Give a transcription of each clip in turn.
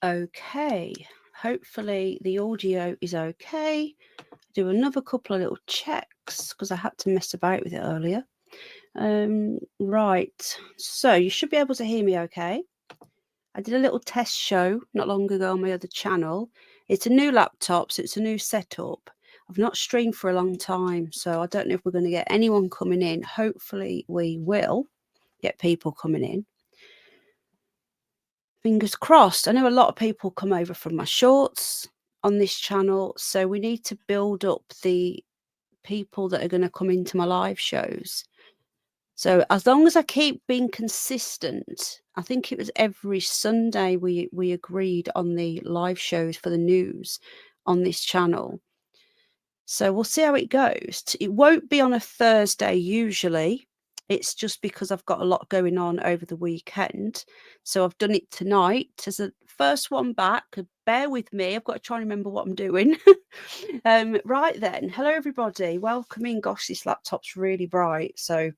okay. Hopefully the audio is okay. Do another couple of little checks because I had to mess about with it earlier. Right, so you should be able to hear me okay. I did a little test show not long ago on my other channel. It's a new laptop, so it's a new setup. I've not streamed for a long time, so I don't know if we're going to get anyone coming in. Hopefully we will get people coming in. Fingers crossed. I know a lot of people come over from my shorts on this channel, so we need to build up the people that are going to come into my live shows. So as long as I keep being consistent, I think it was every Sunday we agreed on the live shows for the news on this channel. So we'll see how it goes. It won't be on a Thursday usually. It's just because I've got a lot going on over the weekend. So I've done it tonight as the first one back. Bear with me. I've got to try and remember what I'm doing. Right then. Hello, everybody. Welcome in. Gosh, this laptop's really bright. So,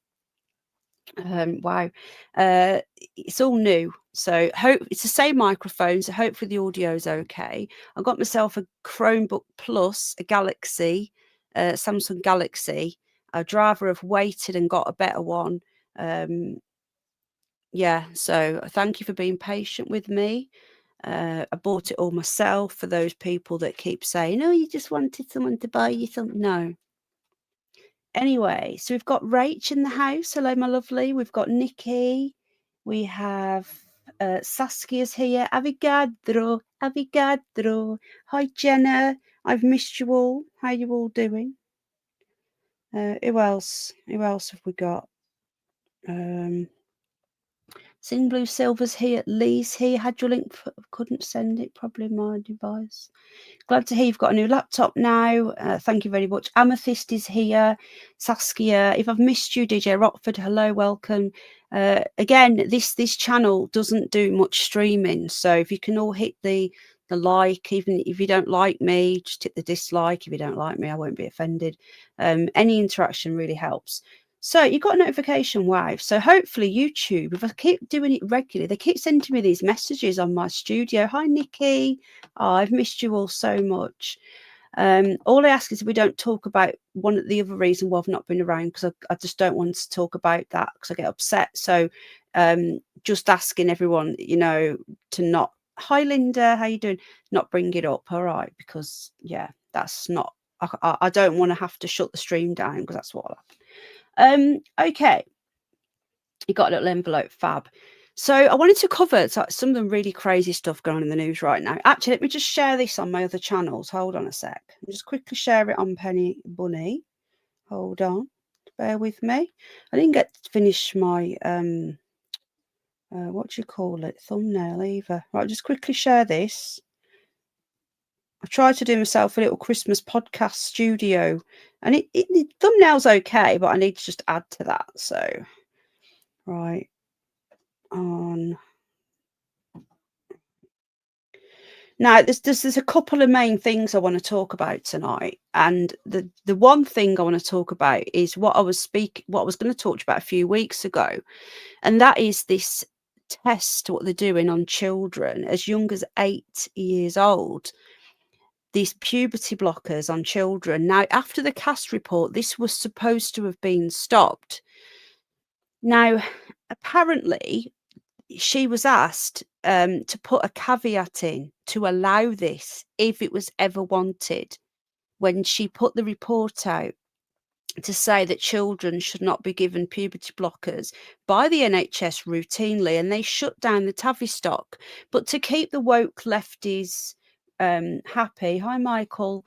wow. It's all new. So it's the same microphone. So hopefully the audio is okay. I got myself a Chromebook Plus, a Galaxy, Samsung Galaxy. I'd rather have waited and got a better one. Yeah, so thank you for being patient with me. I bought it all myself for those people that keep saying, oh, you just wanted someone to buy you something. No. Anyway, so we've got Rach in the house. Hello, my lovely. We've got Nikki. We have Saskia's here. Avogadro. Hi, Jenna. I've missed you all. How are you all doing? Who else? Who else have we got? Sing Blue Silver's here. Lee's here. Had your link. Couldn't send it. Probably my device. Glad to hear you've got a new laptop now. Thank you very much. Amethyst is here. Saskia, if I've missed you, DJ Rockford, hello, welcome. Again, this channel doesn't do much streaming, so if you can all hit the like, even if you don't like me, just hit the dislike. If you don't like me, I won't be offended. Any interaction really helps. So you got a notification, wow. So hopefully YouTube, if I keep doing it regularly, they keep sending me these messages on my studio. Hi, Nikki. Oh, I've missed you all so much. All I ask is we don't talk about the other reason why I've not been around, because I just don't want to talk about that because I get upset. So just asking everyone, to not, hi Linda, how you doing? Not bring it up, all right? Because yeah, that's not, I don't want to have to shut the stream down because that's what will happen. Okay, you got a little envelope, fab. So I wanted to cover some of the really crazy stuff going on in the news right now. Actually, let me just share this on my other channels. Hold on a sec. I'll just quickly share it on Penny Bunny. Hold on. Bear with me. I didn't get to finish my, what do you call it? Thumbnail either. Right, I'll just quickly share this. I've tried to do myself a little Christmas podcast studio, and the thumbnail's okay, but I need to just add to that. So, right on. Now, there's a couple of main things I want to talk about tonight, and the one thing I want to talk about is what I was going to talk about a few weeks ago, and that is this test, what they're doing on children as young as 8 years old. These puberty blockers on children. Now, after the cast report, this was supposed to have been stopped. Now, apparently, she was asked to put a caveat in to allow this if it was ever wanted, when she put the report out to say that children should not be given puberty blockers by the NHS routinely, and they shut down the Tavistock. But to keep the woke lefties happy, hi Michael,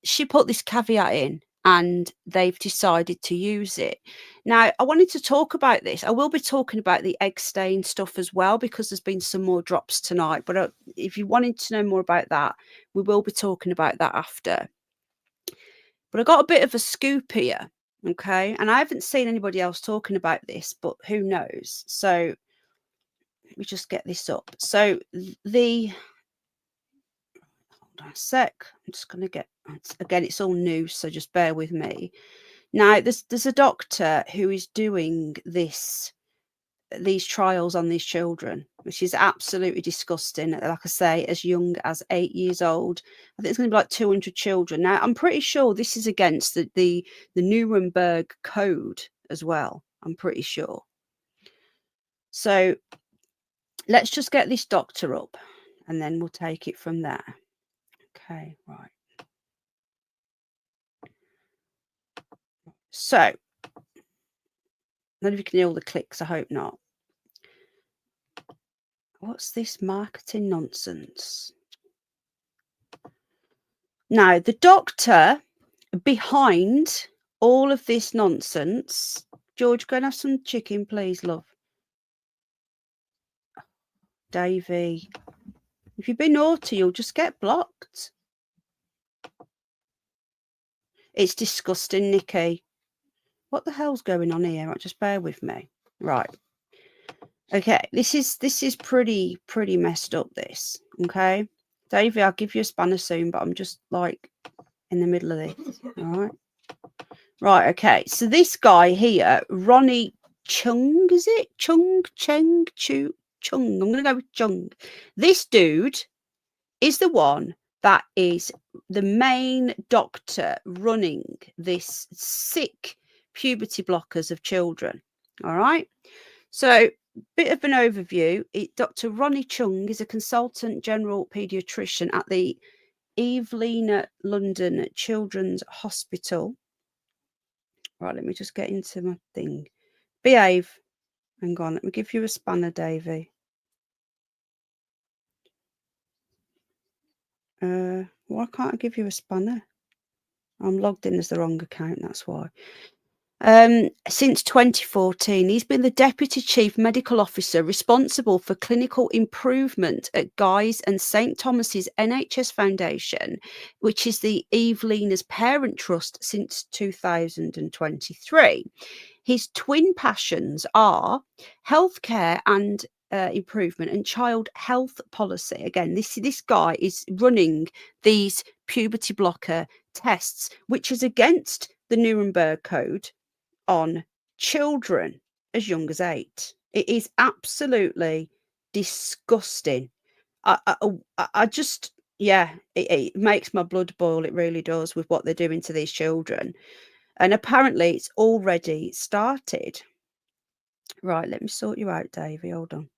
she put this caveat in, and they've decided to use it. Now, I wanted to talk about this. I will be talking about the egg stain stuff as well, because there's been some more drops tonight. But if you wanted to know more about that, we will be talking about that after. But I got a bit of a scoop here, okay? And I haven't seen anybody else talking about this, but who knows? So let me just get this up. So hold on a sec. I'm just going to get, again, it's all new, so just bear with me. Now, there's a doctor who is doing this these trials on these children, which is absolutely disgusting. Like I say, as young as 8 years old. I think it's going to be like 200 children. Now, I'm pretty sure this is against the Nuremberg Code as well. I'm pretty sure. So let's just get this doctor up and then we'll take it from there. Okay, right. So, I don't know if you can hear all the clicks, I hope not. What's this marketing nonsense? Now, the doctor behind all of this nonsense, George, go and have some chicken, please, love. Davey, if you've been naughty, you'll just get blocked. It's disgusting, Nikki. What the hell's going on here? Right, just bear with me. Right. Okay, this is pretty messed up, this. Okay. Davey, I'll give you a spanner soon, but I'm just like in the middle of this. All right. Right, okay. So this guy here, Ronnie Chung, is it? Chung. I'm going to go with Chung. This dude is the one that is the main doctor running this sick puberty blockers of children. All right. So, bit of an overview. Dr. Ronnie Chung is a consultant general paediatrician at the Evelina London Children's Hospital. Right, let me just get into my thing. Behave. Hang on, let me give you a spanner, Davey. Why can't I give you a spanner? I'm logged in as the wrong account, that's why. Since 2014, he's been the Deputy Chief Medical Officer responsible for clinical improvement at Guy's and St Thomas's NHS Foundation, which is the Evelina's parent trust since 2023. His twin passions are healthcare and improvement and child health policy. Again, this guy is running these puberty blocker tests, which is against the Nuremberg Code on children as young as 8. It is absolutely disgusting. I just, yeah, it makes my blood boil. It really does, with what they're doing to these children. And apparently it's already started. Right, let me sort you out, Davey. Hold on.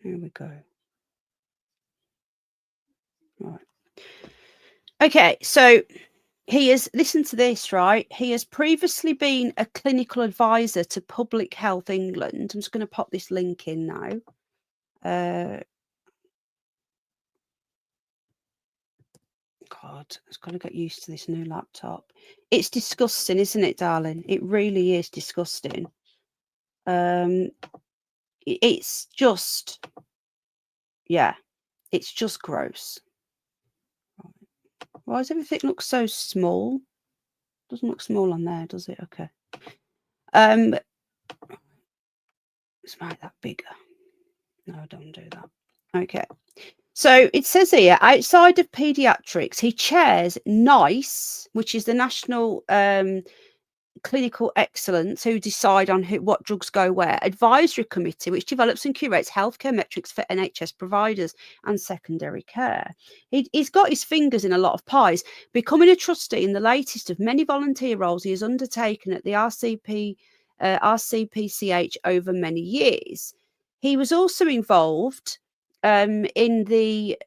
Here we go. Right. Okay, so he has, listen to this, right? He has previously been a clinical advisor to Public Health England. I'm just going to pop this link in now. God, I've got to get used to this new laptop. It's disgusting, isn't it, darling? It really is disgusting. It's just, yeah, it's just gross. Why does everything look so small? Doesn't look small on there, does it? Okay. Let's make that bigger. No, don't do that. Okay. So it says here, outside of paediatrics, he chairs NICE, which is the National Clinical Excellence, who decide on what drugs go where, advisory committee, which develops and curates healthcare metrics for NHS providers and secondary care. He's got his fingers in a lot of pies, becoming a trustee in the latest of many volunteer roles he has undertaken at the RCPCH over many years. He was also involved in the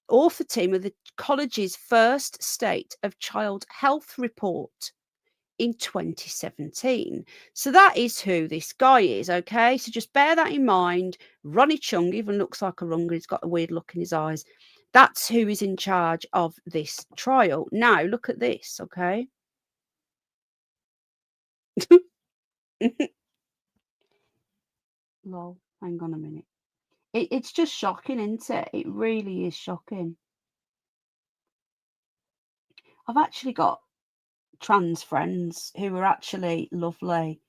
author team of the college's first State of Child Health report in 2017. So that is who this guy is, okay? So just bear that in mind. Ronnie Chung even looks like a runga. He's got a weird look in his eyes. That's who is in charge of this trial. Now, look at this, okay? Lol, hang on a minute. It's just shocking, isn't it? It really is shocking. I've actually got trans friends who are actually lovely.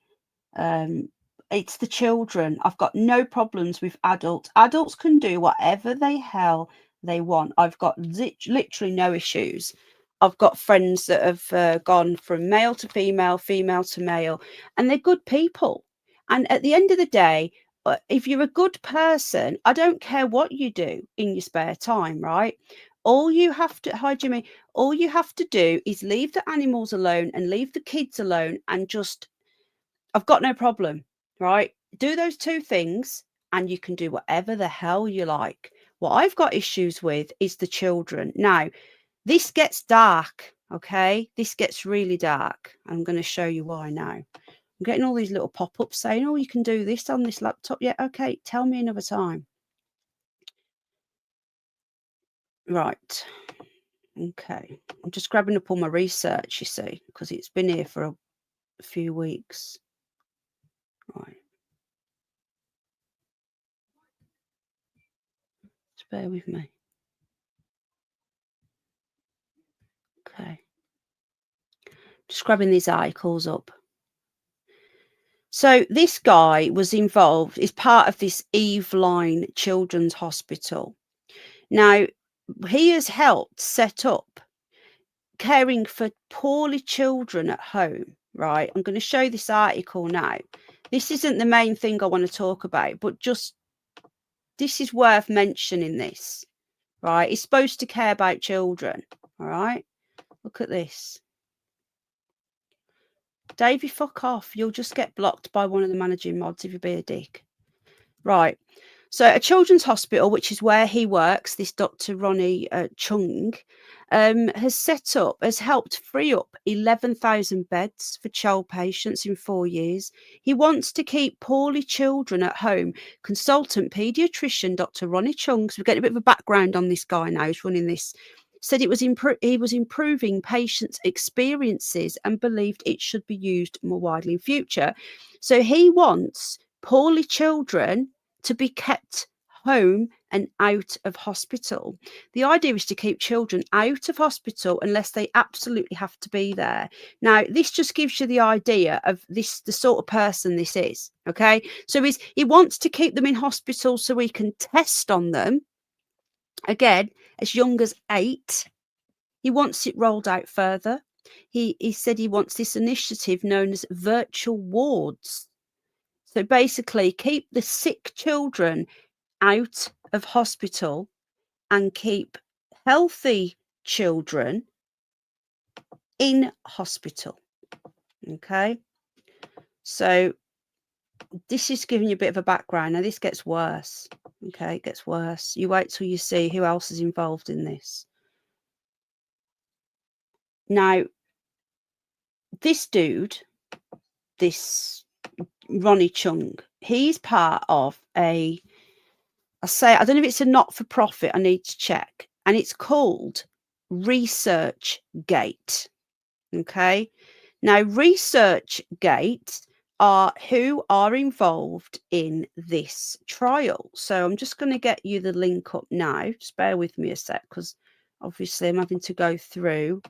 It's the children. I've got no problems with adults. Adults can do whatever the hell they want. I've got literally no issues. I've got friends that have gone from male to female, female to male, and they're good people. And at the end of the day, if you're a good person, I don't care what you do in your spare time, right? All you have to, hi Jimmy, all you have to do is leave the animals alone and leave the kids alone and just, I've got no problem, right? Do those two things and you can do whatever the hell you like. What I've got issues with is the children. Now, this gets dark, okay? This gets really dark. I'm going to show you why now. I'm getting all these little pop-ups saying, oh, you can do this on this laptop. Yeah, okay, tell me another time. Right. Okay. I'm just grabbing up all my research, you see, because it's been here for a few weeks. Right. Just bear with me. Okay. Just grabbing these articles up. So this guy was involved, is part of this Eveline Children's Hospital. Now, he has helped set up caring for poorly children at home, right? I'm going to show this article now. This isn't the main thing I want to talk about, but just this is worth mentioning this, right? He's supposed to care about children, all right? Look at this. Davey, fuck off. You'll just get blocked by one of the managing mods if you be a dick. Right. So a children's hospital, which is where he works, this Dr. Ronnie Chung, has helped free up 11,000 beds for child patients in 4 years. He wants to keep poorly children at home. Consultant paediatrician Dr. Ronnie Chung, so we're getting a bit of a background on this guy now who's running this, said he was improving patients' experiences and believed it should be used more widely in future. So he wants poorly children to be kept home and out of hospital. The idea is to keep children out of hospital unless they absolutely have to be there. Now, this just gives you the idea of this, the sort of person this is. Okay, so he wants to keep them in hospital so we can test on them. Again, as young as 8. He wants it rolled out further. He said he wants this initiative known as virtual wards. So basically, keep the sick children out of hospital and keep healthy children in hospital. Okay. So this is giving you a bit of a background. Now this gets worse. Okay, it gets worse. You wait till you see who else is involved in this. Now, this dude, this Ronnie Chung, he's part of I don't know if it's a not-for-profit, I need to check, and it's called ResearchGate. Okay. Now, ResearchGate are who are involved in this trial. So I'm just going to get you the link up now. Just bear with me a sec, because obviously I'm having to go through,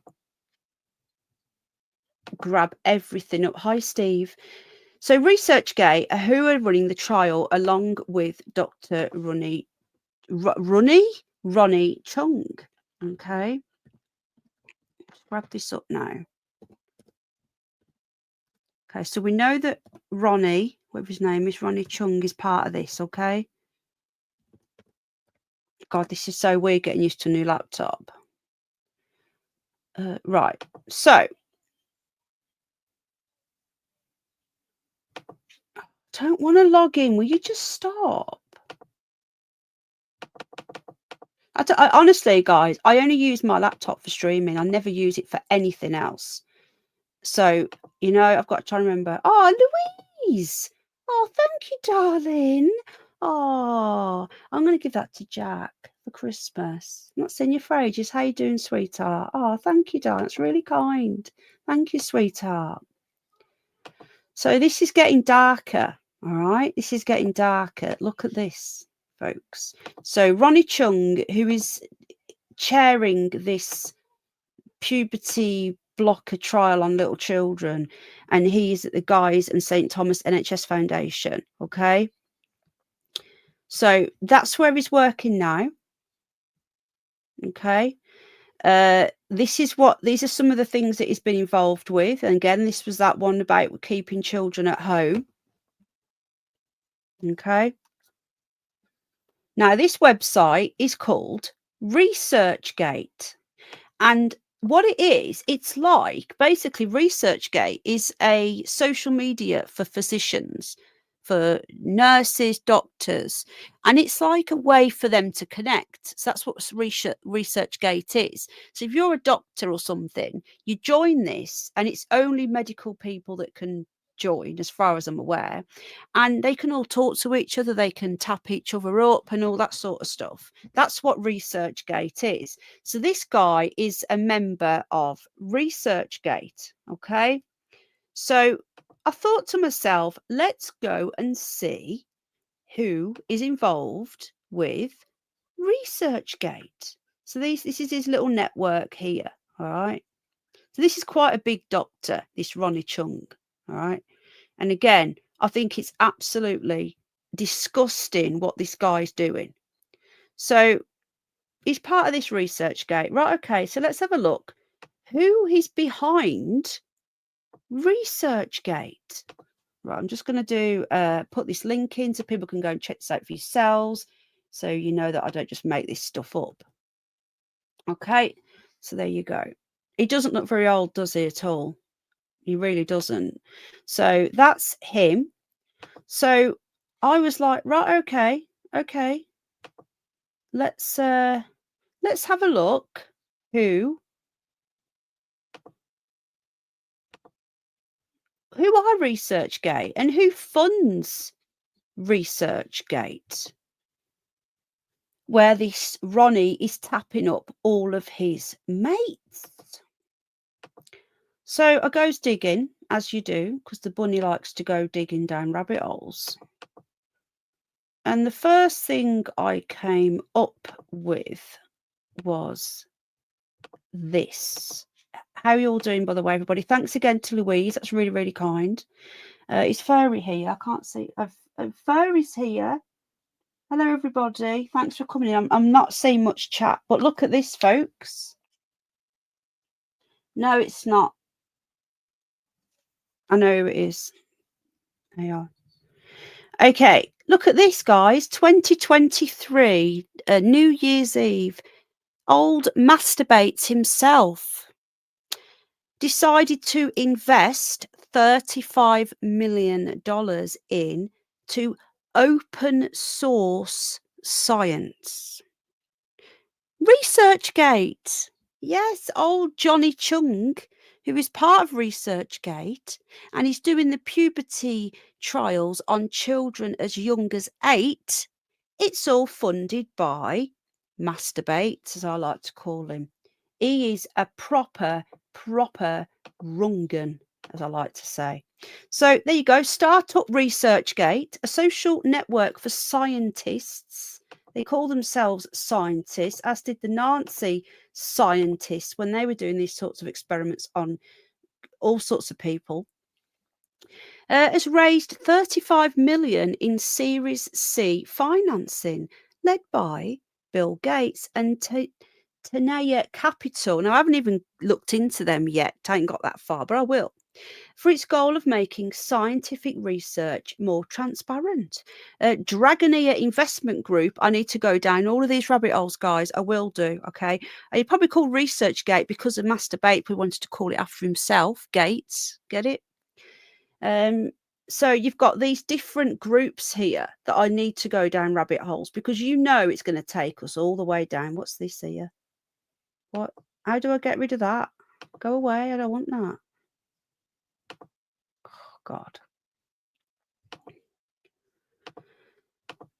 grab everything up. Hi, Steve. So ResearchGate are who are running the trial along with Dr. Ronnie Chung. Okay. Let's grab this up now. Okay, so we know that Ronnie, whatever his name is, Ronnie Chung is part of this, okay? God, this is so weird getting used to a new laptop. Right, so. I don't want to log in. Will you just stop? I honestly, guys, I only use my laptop for streaming. I never use it for anything else. So, you know, I've got to try and remember. Oh, Louise. Oh, thank you, darling. Oh, I'm going to give that to Jack for Christmas. Not seen you for ages. How you doing, sweetheart? Oh, thank you, darling. It's really kind. Thank you, sweetheart. So this is getting darker, all right? This is getting darker. Look at this, folks. So Ronnie Chung, who is chairing this puberty blocker trial on little children, and he's at the Guy's and St. Thomas NHS Foundation, okay? So that's where he's working now, okay? these are some of the things that he's been involved with. And again, this was that one about keeping children at home. Okay. Now, this website is called ResearchGate. And what it is, it's like basically ResearchGate is a social media for physicians, for nurses, doctors, and it's like a way for them to connect. So that's what ResearchGate is. So if you're a doctor or something, you join this, and it's only medical people that can join, as far as I'm aware, and they can all talk to each other, they can tap each other up and all that sort of stuff. That's what ResearchGate is. So this guy is a member of ResearchGate, okay? So I thought to myself, let's go and see who is involved with ResearchGate. So this is his little network here, all right? So this is quite a big doctor, this Ronnie Chung, all right? And again, I think it's absolutely disgusting what this guy's doing. So he's part of this ResearchGate. Right, okay, so let's have a look. Who is behind ResearchGate? Right, I'm just going to do put this link in so people can go and check this out for yourselves, so you know that I don't just make this stuff up. Okay, so there you go. He doesn't look very old, does he, at all? He really doesn't. So that's him. So I was like, right, okay. Let's have a look who are ResearchGate and who funds ResearchGate, where this Ronnie is tapping up all of his mates. So I goes digging, as you do, because the bunny likes to go digging down rabbit holes. And the first thing I came up with was this. How are you all doing, by the way, everybody? Thanks again to Louise. That's really, really kind. Is Fairy here? I can't see. Fairy's here. Hello, everybody. Thanks for coming in. I'm not seeing much chat, but look at this, folks. No, it's not. I know it is. They are. Okay, look at this, guys. 2023, New Year's Eve. Old masturbates himself. Decided to invest $35 million into open source science. ResearchGate. Yes, old Johnny Chung, who is part of ResearchGate, and he's doing the puberty trials on children as young as 8. It's all funded by Masturbates, as I like to call him. He is a proper rungun, as I like to say. So there you go. Startup ResearchGate, a social network for scientists. They call themselves scientists, as did the Nazi scientists when they were doing these sorts of experiments on all sorts of people. Has raised 35 million in Series C financing, led by Bill Gates and Tenaya Capital. Now, I haven't even looked into them yet. I ain't got that far, but I will. For its goal of making scientific research more transparent. Dragoneer Investment Group. I need to go down all of these rabbit holes, guys. I will do, okay? You probably call ResearchGate because of Masturbate. We wanted to call it after himself. Gates. Get it? So you've got these different groups here that I need to go down rabbit holes because you know it's going to take us all the way down. What's this here? What? How do I get rid of that? Go away. I don't want that. Oh, God.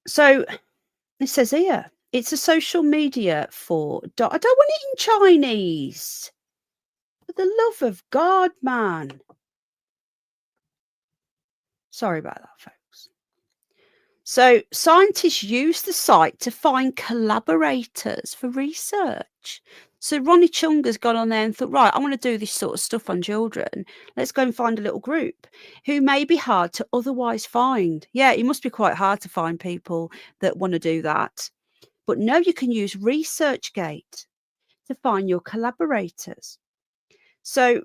So it says here, it's a social media for... I don't want it in Chinese. For the love of God, man. Sorry about that, folks. So scientists use the site to find collaborators for research. So Ronnie Chung has gone on there and thought, right, I want to do this sort of stuff on children. Let's go and find a little group who may be hard to otherwise find. Yeah, it must be quite hard to find people that want to do that. But no, you can use ResearchGate to find your collaborators. So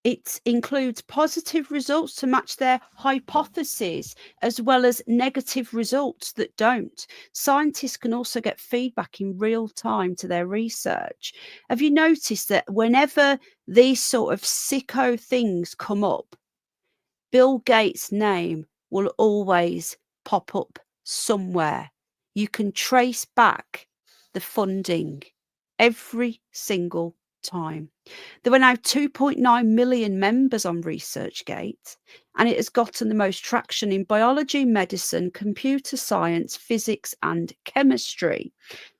it includes positive results to match their hypotheses, as well as negative results that don't. Scientists can also get feedback in real time to their research. Have you noticed that whenever these sort of sicko things come up, Bill Gates' name will always pop up somewhere? You can trace back the funding every single time. There are now 2.9 million members on ResearchGate, and it has gotten the most traction in biology, medicine, computer science, physics, and chemistry.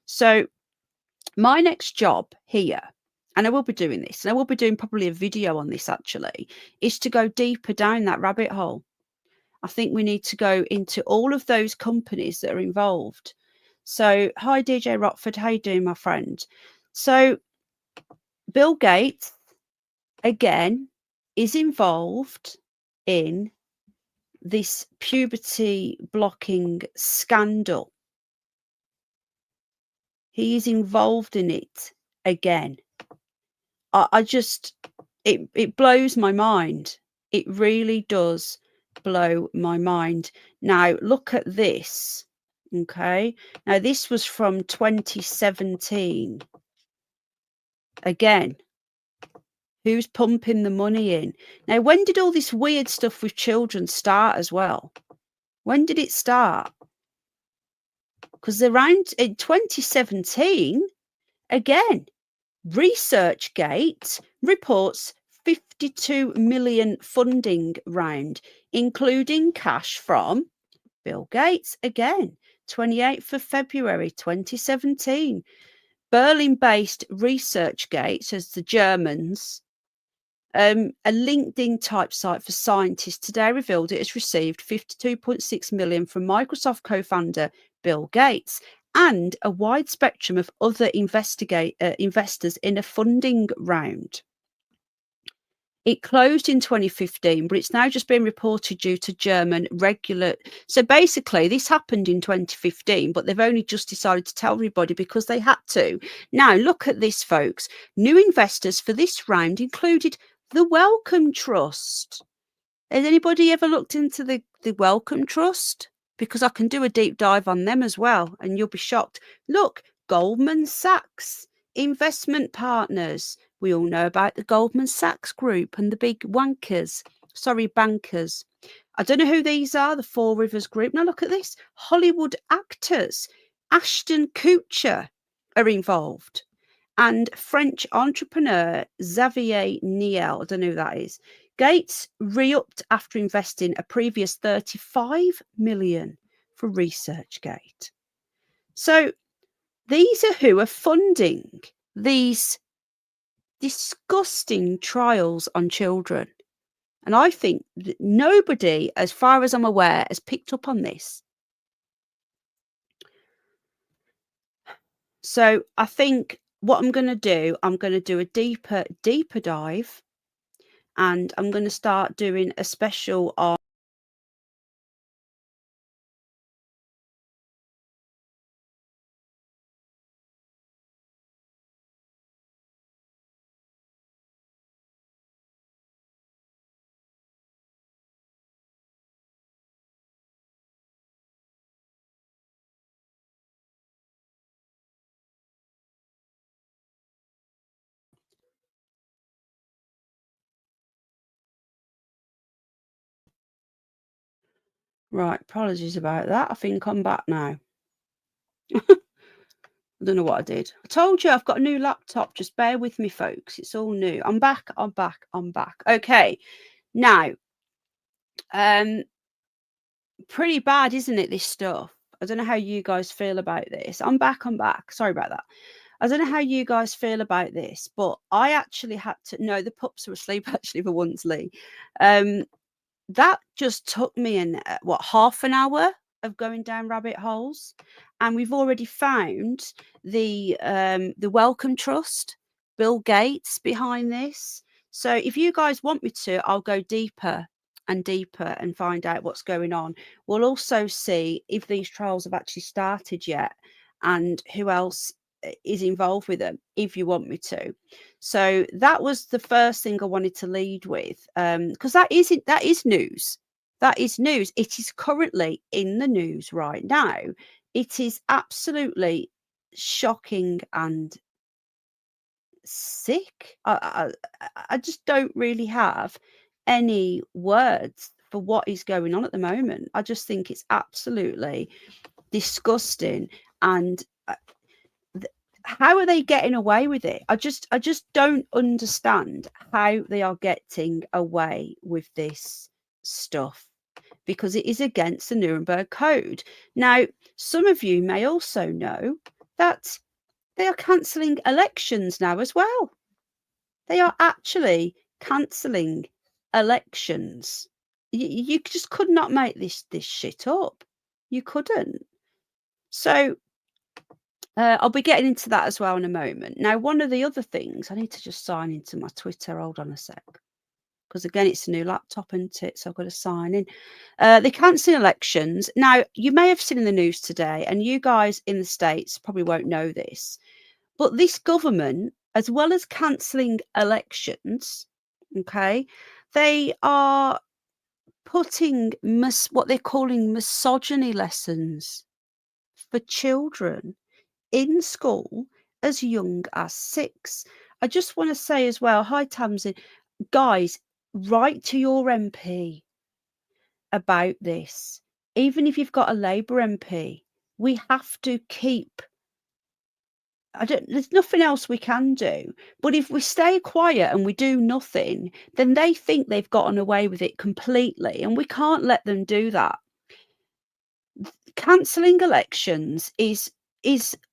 So, my next job here, and I will be doing this, and I will be doing probably a video on this actually, is to go deeper down that rabbit hole. I think we need to go into all of those companies that are involved. So, hi DJ Rockford, how you doing, my friend? So, Bill Gates, again, is involved in this puberty blocking scandal. He is involved in it again. I just, it blows my mind. It really does blow my mind. Now, look at this. Okay. Now, this was from 2017. Again, who's pumping the money in? Now, when did all this weird stuff with children start as well? When did it start? Because around in 2017, again, ResearchGate reports 52 million funding round, including cash from Bill Gates. Again, 28th of February 2017. Berlin-based ResearchGate, as the Germans, a LinkedIn type site for scientists, today revealed it has received 52.6 million from Microsoft co-founder Bill Gates and a wide spectrum of other investors in a funding round. It closed in 2015, but it's now just been reported due to German regular. So basically, this happened in 2015, but they've only just decided to tell everybody because they had to. Now, look at this, folks. New investors for this round included the Wellcome Trust. Has anybody ever looked into the Wellcome Trust? Because I can do a deep dive on them as well, and you'll be shocked. Look, Goldman Sachs, investment partners. We all know about the Goldman Sachs group and the big bankers. I don't know who these are, the Four Rivers Group. Now look at this. Hollywood actors, Ashton Kutcher are involved. And French entrepreneur Xavier Niel, I don't know who that is. Gates re-upped after investing a previous 35 million for ResearchGate. So these are who are funding these disgusting trials on children. And I think that nobody, as far as I'm aware, has picked up on this. So I think what I'm going to do a deeper dive, and I'm going to start doing a special on right, apologies about that. I think I'm back now. I don't know what I did. I told you I've got a new laptop. Just bear with me, folks. It's all new. I'm back. Okay. Now, pretty bad, isn't it, this stuff? I don't know how you guys feel about this. I'm back. Sorry about that. I don't know how you guys feel about this, but I actually had to. No, the pups are asleep actually for once, Lee. That just took me in half an hour of going down rabbit holes, and we've already found the Wellcome Trust, Bill Gates behind this. So if you guys want me to, I'll go deeper and deeper and find out what's going on. We'll also see if these trials have actually started yet and who else is involved with them, if you want me to. So that was the first thing I wanted to lead with, because that is news. That is news. It is currently in the news right now. It is absolutely shocking and sick. I just don't really have any words for what is going on at the moment. I just think it's absolutely disgusting. And how are they getting away with it? I just don't understand how they are getting away with this stuff, because it is against the Nuremberg Code. Now, some of you may also know that they are cancelling elections now as well. They are actually cancelling elections. You just could not make this shit up. You couldn't. So I'll be getting into that as well in a moment. Now, one of the other things, I need to just sign into my Twitter. Hold on a sec. Because again, it's a new laptop, isn't it? So I've got to sign in. They cancel elections. Now, you may have seen in the news today, and you guys in the States probably won't know this, but this government, as well as cancelling elections, okay, they are putting what they're calling misogyny lessons for children in school as young as 6. I just want to say as well, hi Tamsin, guys, write to your MP about this. Even if you've got a Labour MP, we have to keep. There's nothing else we can do. But if we stay quiet and we do nothing, then they think they've gotten away with it completely, and we can't let them do that. Cancelling elections is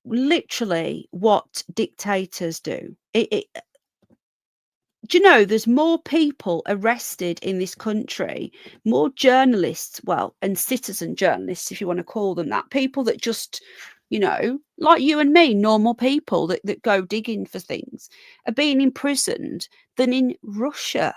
literally what dictators do. Do you know there's more people arrested in this country, more journalists, well, and citizen journalists, if you want to call them that, people that just, like you and me, normal people that go digging for things, are being imprisoned than in Russia.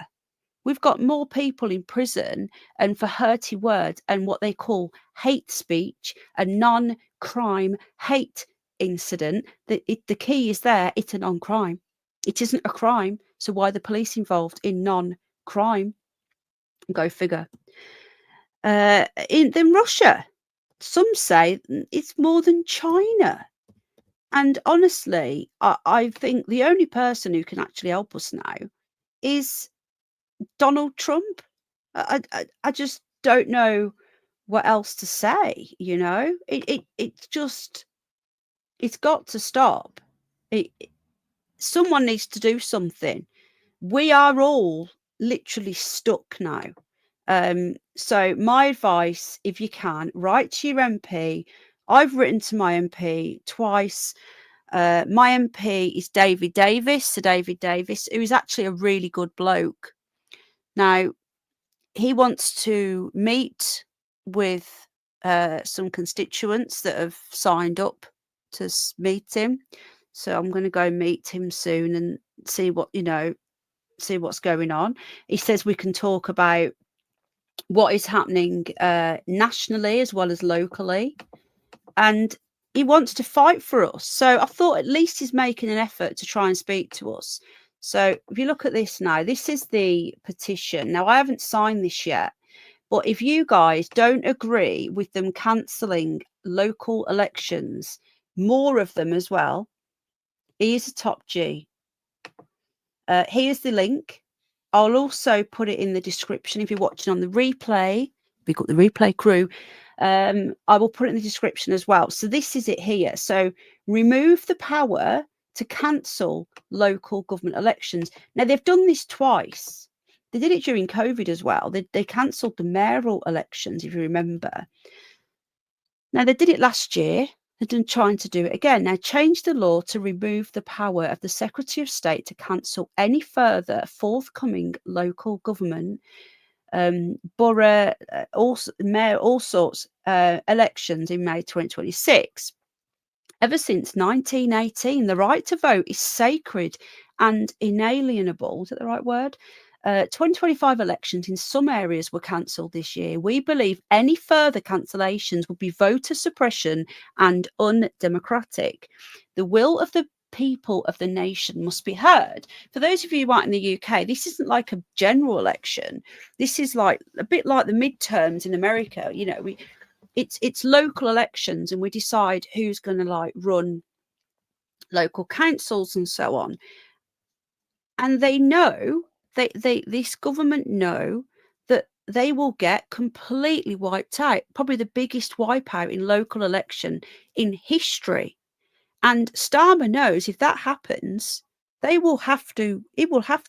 We've got more people in prison and for hurty words and what they call hate speech, a non-crime hate incident. The key is there, it's a non-crime. It isn't a crime, so why are the police involved in non-crime? Go figure. In Russia, some say it's more than China. And honestly, I think the only person who can actually help us now is Donald Trump. I just don't know what else to say, it's just, it's got to stop. Someone needs to do something. We are all literally stuck now. So my advice, if you can, write to your MP. I've written to my MP twice. My MP is David Davis, Sir David Davis, who is actually a really good bloke. Now, he wants to meet with some constituents that have signed up to meet him. So I'm going to go meet him soon and see what's going on. He says we can talk about what is happening nationally as well as locally. And he wants to fight for us. So I thought at least he's making an effort to try and speak to us. So if you look at this now, this is the petition. Now, I haven't signed this yet, but if you guys don't agree with them cancelling local elections, more of them as well, here's a top G. Here's the link. I'll also put it in the description if you're watching on the replay. We've got the replay crew. I will put it in the description as well. So this is it here. So remove the power to cancel local government elections. Now, they've done this twice. They did it during COVID as well. They cancelled the mayoral elections, if you remember. Now, they did it last year. They're trying to do it again. Now, change the law to remove the power of the Secretary of State to cancel any further forthcoming local government, borough, mayor, all sorts elections in May 2026. Ever since 1918, the right to vote is sacred and inalienable. Is that the right word? 2025 elections in some areas were cancelled this year. We believe any further cancellations would be voter suppression and undemocratic. The will of the people of the nation must be heard. For those of you who aren't in the UK, this isn't like a general election. This is like a bit like the midterms in America. You know, it's local elections, and we decide who's going to like run local councils and so on. And they know, this government know that they will get completely wiped out, probably the biggest wipeout in local election in history. And Starmer knows if that happens, it will have to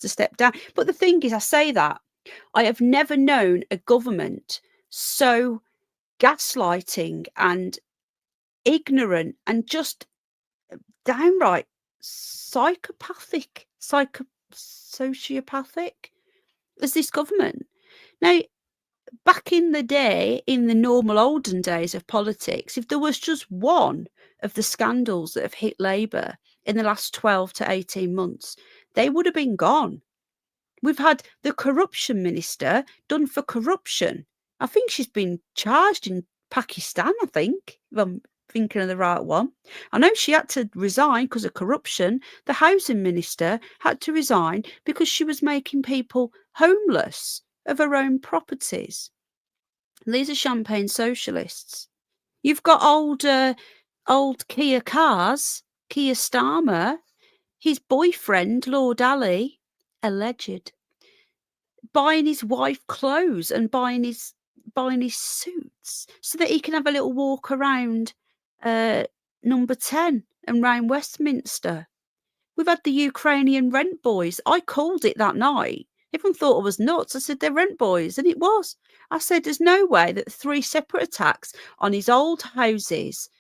step down. But the thing is, I say that, I have never known a government so gaslighting and ignorant and just downright sociopathic as this government. Now, back in the day, in the normal olden days of politics, if there was just one of the scandals that have hit Labour in the last 12 to 18 months, they would have been gone. We've had the corruption minister done for corruption. I think she's been charged in Pakistan, I think, if I'm thinking of the right one. I know she had to resign because of corruption. The housing minister had to resign because she was making people homeless of her own properties. These are champagne socialists. You've got old Keir Cars, Keir Starmer, his boyfriend, Lord Ali, alleged, buying his wife clothes and buying his suits so that he can have a little walk around number 10 and round Westminster. We've had the Ukrainian rent boys. I called it that night. Everyone thought I was nuts. I said they're rent boys, and it was. I said there's no way that 3 separate attacks on his old houses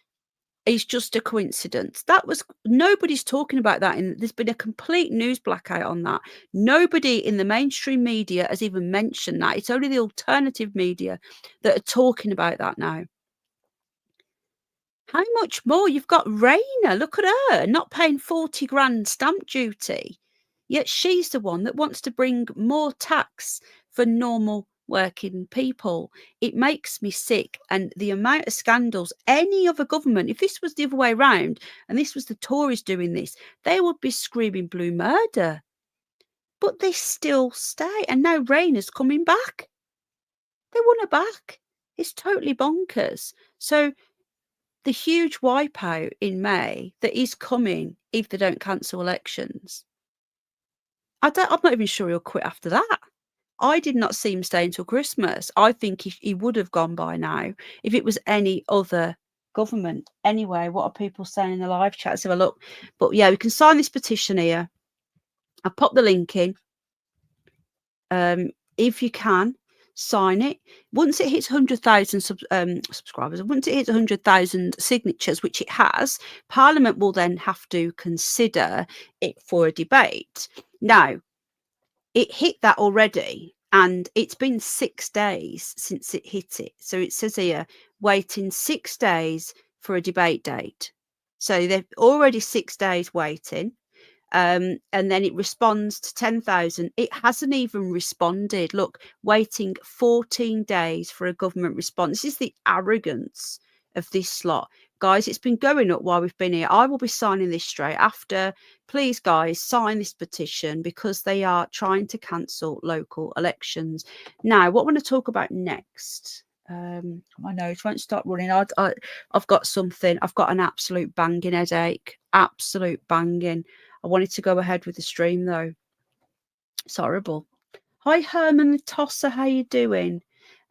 is just a coincidence. That was, nobody's talking about that. And there's been a complete news blackout on that. Nobody in the mainstream media has even mentioned that. It's only the alternative media that are talking about that now. How much more? You've got Rayner, look at her, not paying 40 grand stamp duty. Yet she's the one that wants to bring more tax for normal working people. It makes me sick. And the amount of scandals, any other government, if this was the other way around and this was the Tories doing this, they would be screaming blue murder. But they still stay. And now Rayner's coming back. They want her back. It's totally bonkers. So the huge wipeout in May that is coming if they don't cancel elections, I'm not even sure he'll quit after that. I did not see him stay until Christmas. I think he would have gone by now if it was any other government. Anyway, what are people saying in the live chat? Let's have a look. But yeah, we can sign this petition here. I'll pop the link in. If you can, sign it. Once it hits 100,000 subscribers, once it hits 100,000 signatures, which it has, Parliament will then have to consider it for a debate. Now, it hit that already, and it's been 6 days since it hit it. So it says here, waiting 6 days for a debate date. So they've already 6 days waiting. And then it responds to 10,000. It hasn't even responded. Look, waiting 14 days for a government response. This is the arrogance of this lot. Guys, it's been going up while we've been here. I will be signing this straight after. Please, guys, sign this petition because they are trying to cancel local elections. Now, what I want to talk about next. My nose won't stop running. I've got something. I've got an absolute banging headache. Absolute banging. I wanted to go ahead with the stream though. It's horrible. Hi Herman the Tosser, how you doing?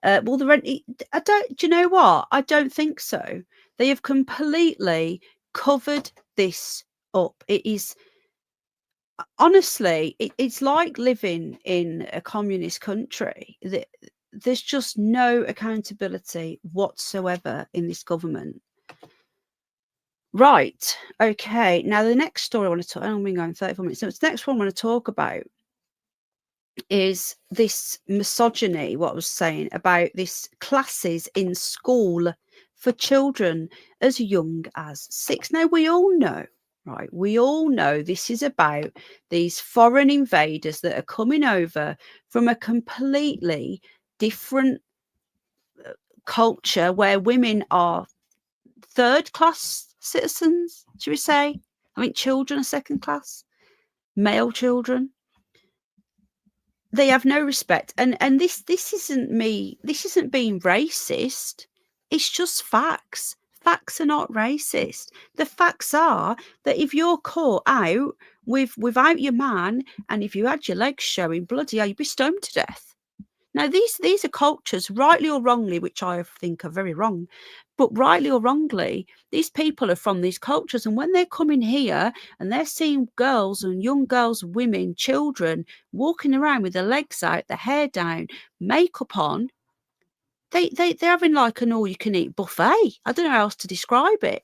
Well, the rent. Do you know what? I don't think so. They have completely covered this up. It is honestly, it's like living in a communist country. There's just no accountability whatsoever in this government. Right. Okay. Now, the next story I want to talk. I'm been going 34 minutes. So the next one I want to talk about is this misogyny. What I was saying about this classes in school for children as young as 6. Now, we all know, right? We all know this is about these foreign invaders that are coming over from a completely different culture where women are third class citizens, should we say? I mean, children are second class, male children. They have no respect. And this isn't me, this isn't being racist. It's just facts. Facts are not racist. The facts are that if you're caught out without your man, and if you had your legs showing, bloody hell, you'd be stoned to death. Now, these are cultures, rightly or wrongly, which I think are very wrong, but rightly or wrongly, these people are from these cultures. And when they're coming here and they're seeing girls and young girls, women, children walking around with their legs out, their hair down, makeup on, they're having like an all-you-can-eat buffet. I don't know how else to describe it.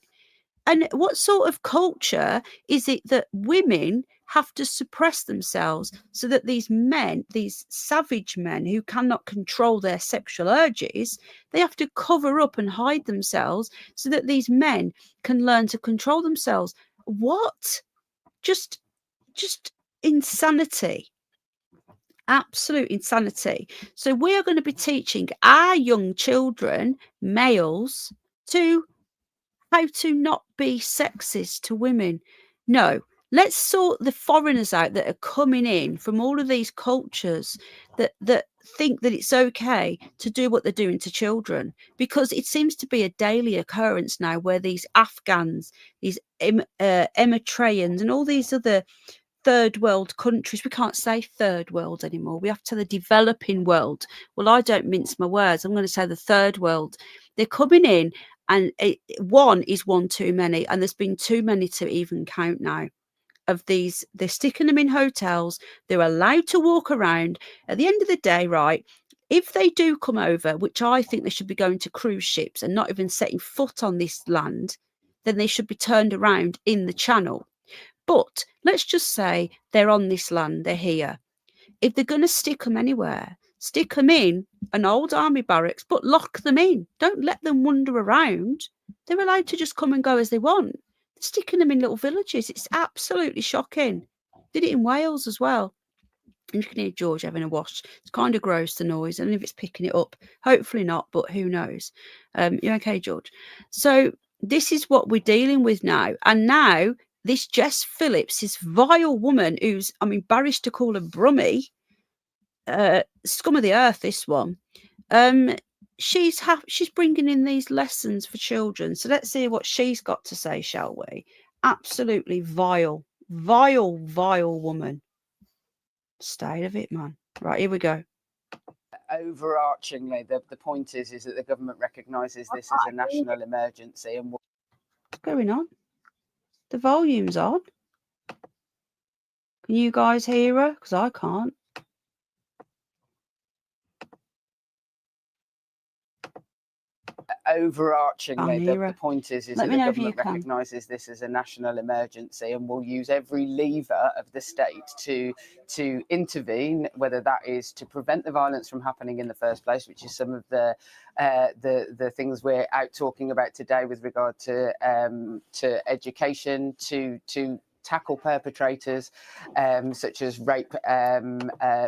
And what sort of culture is it that women have to suppress themselves so that these men, these savage men who cannot control their sexual urges, they have to cover up and hide themselves so that these men can learn to control themselves? What? Just insanity. Absolute insanity. So we are going to be teaching our young children, males, to how to not be sexist to women. No, let's sort the foreigners out that are coming in from all of these cultures that think that it's okay to do what they're doing to children, because it seems to be a daily occurrence now where these Afghans, these Eritreans and all these other third world countries, we can't say third world anymore, we have to the developing world. Well, I don't mince my words, I'm going to say the third world. They're coming in, and one is one too many, and there's been too many to even count now. Of these, they're sticking them in hotels, they're allowed to walk around. At the end of the day, right, if they do come over, which I think they should be going to cruise ships and not even setting foot on this land, then they should be turned around in the channel. But let's just say they're on this land, they're here. If they're going to stick them anywhere, stick them in an old army barracks, but lock them in. Don't let them wander around. They're allowed to just come and go as they want. They're sticking them in little villages. It's absolutely shocking. Did it in Wales as well. And you can hear George having a wash. It's kind of gross, the noise. And if it's picking it up, hopefully not, but who knows? You okay, George? So this is what we're dealing with now. And now this Jess Phillips, this vile woman who's, I'm embarrassed to call her Brummy, scum of the earth, this one. She's bringing in these lessons for children. So let's see what she's got to say, shall we? Absolutely vile woman. Stay of it, man. Right, here we go. Overarchingly, the point is that the government recognises this as a national emergency. And what's going on? The volume's on. Can you guys hear her? Because I can't. Overarchingly, the point is that the government recognises this as a national emergency and will use every lever of the state to intervene, whether that is to prevent the violence from happening in the first place, which is some of the things we're out talking about today with regard to education, to tackle perpetrators, such as rape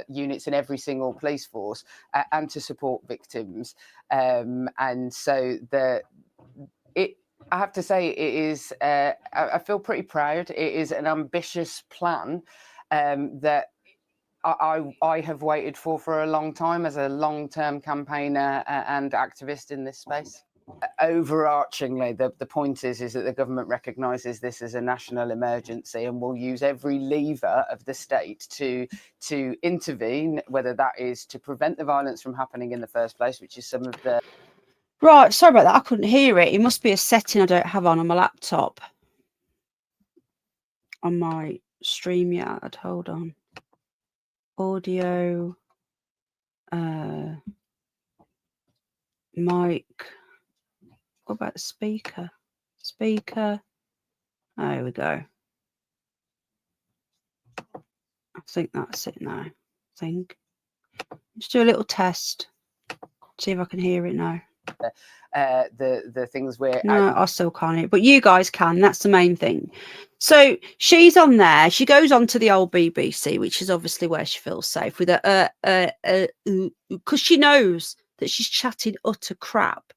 units in every single police force, and to support victims. And so I have to say, it is, I feel pretty proud. It is an ambitious plan that I have waited for a long time as a long-term campaigner and activist in this space. Overarchingly, the point is that the government recognises this as a national emergency and will use every lever of the state to intervene, whether that is to prevent the violence from happening in the first place, which is some of the... Right, sorry about that. I couldn't hear it. It must be a setting I don't have on my laptop. On my StreamYard. Hold on. Audio. Mic. What about the speaker? Speaker. There we go. I think that's it now. I think. Just do a little test. See if I can hear it now. the things we're... No, I still can't, but you guys can. That's the main thing. So she's on there. She goes on to the old BBC, which is obviously where she feels safe with her, because she knows that she's chatting utter crap.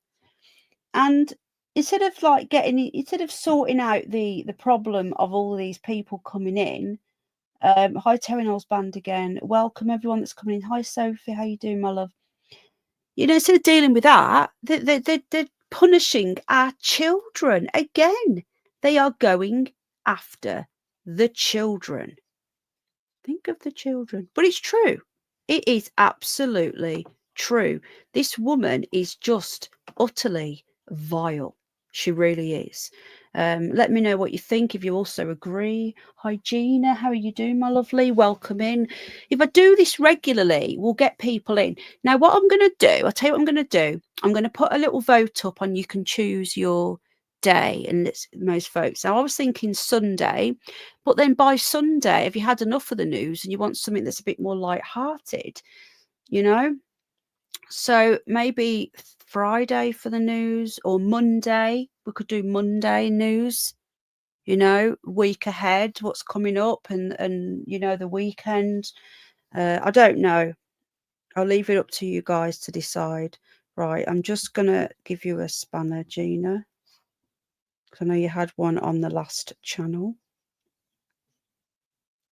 And instead of sorting out the problem of all these people coming in, hi Terry Knowles Band again. Welcome everyone that's coming in. Hi Sophie, how you doing, my love? You know, instead of dealing with that, they're punishing our children again. They are going after the children. Think of the children. But it's true. It is absolutely true. This woman is just utterly vile. She really is. Let me know what you think, if you also agree. Hi, Gina. How are you doing, my lovely? Welcome in. If I do this regularly, we'll get people in. Now, what I'm going to do, I'll tell you what I'm going to do. I'm going to put a little vote up on you can choose your day, and it's most votes. Now, I was thinking Sunday, but then by Sunday, if you had enough of the news and you want something that's a bit more light-hearted, you know, so maybe Friday for the news, or Monday. We could do Monday news, you know, week ahead, what's coming up, and you know, the weekend. I don't know. I'll leave it up to you guys to decide. Right, I'm just gonna give you a spanner, Gina. I know you had one on the last channel.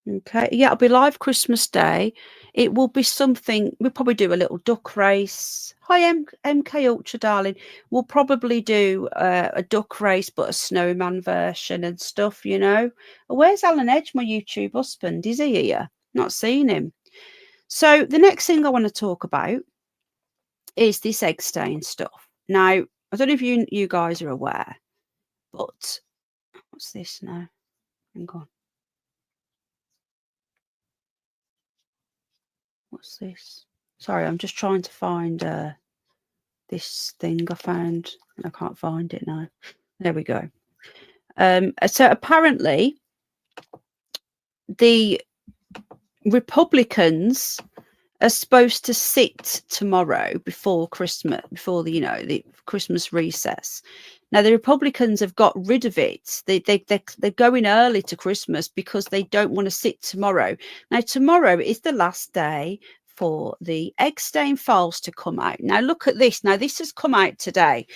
Okay, yeah, it'll be live Christmas Day. It will be something, we'll probably do a little duck race. Hi, MK Ultra, darling. We'll probably do a duck race, but a snowman version and stuff, you know. Where's Alan Edge, my YouTube husband? Is he here? Not seen him. So the next thing I want to talk about is this egg stain stuff. Now, I don't know if you guys are aware, but what's this now? Hang on. What's this? Sorry, I'm just trying to find this thing I found, and I can't find it now. There we go. So apparently the Republicans are supposed to sit tomorrow before Christmas, before the, you know, the Christmas recess. Now the Republicans have got rid of it. They're going early to Christmas because they don't want to sit tomorrow. Now tomorrow is the last day for the egg stain files to come out. Now look at this. Now this has come out today.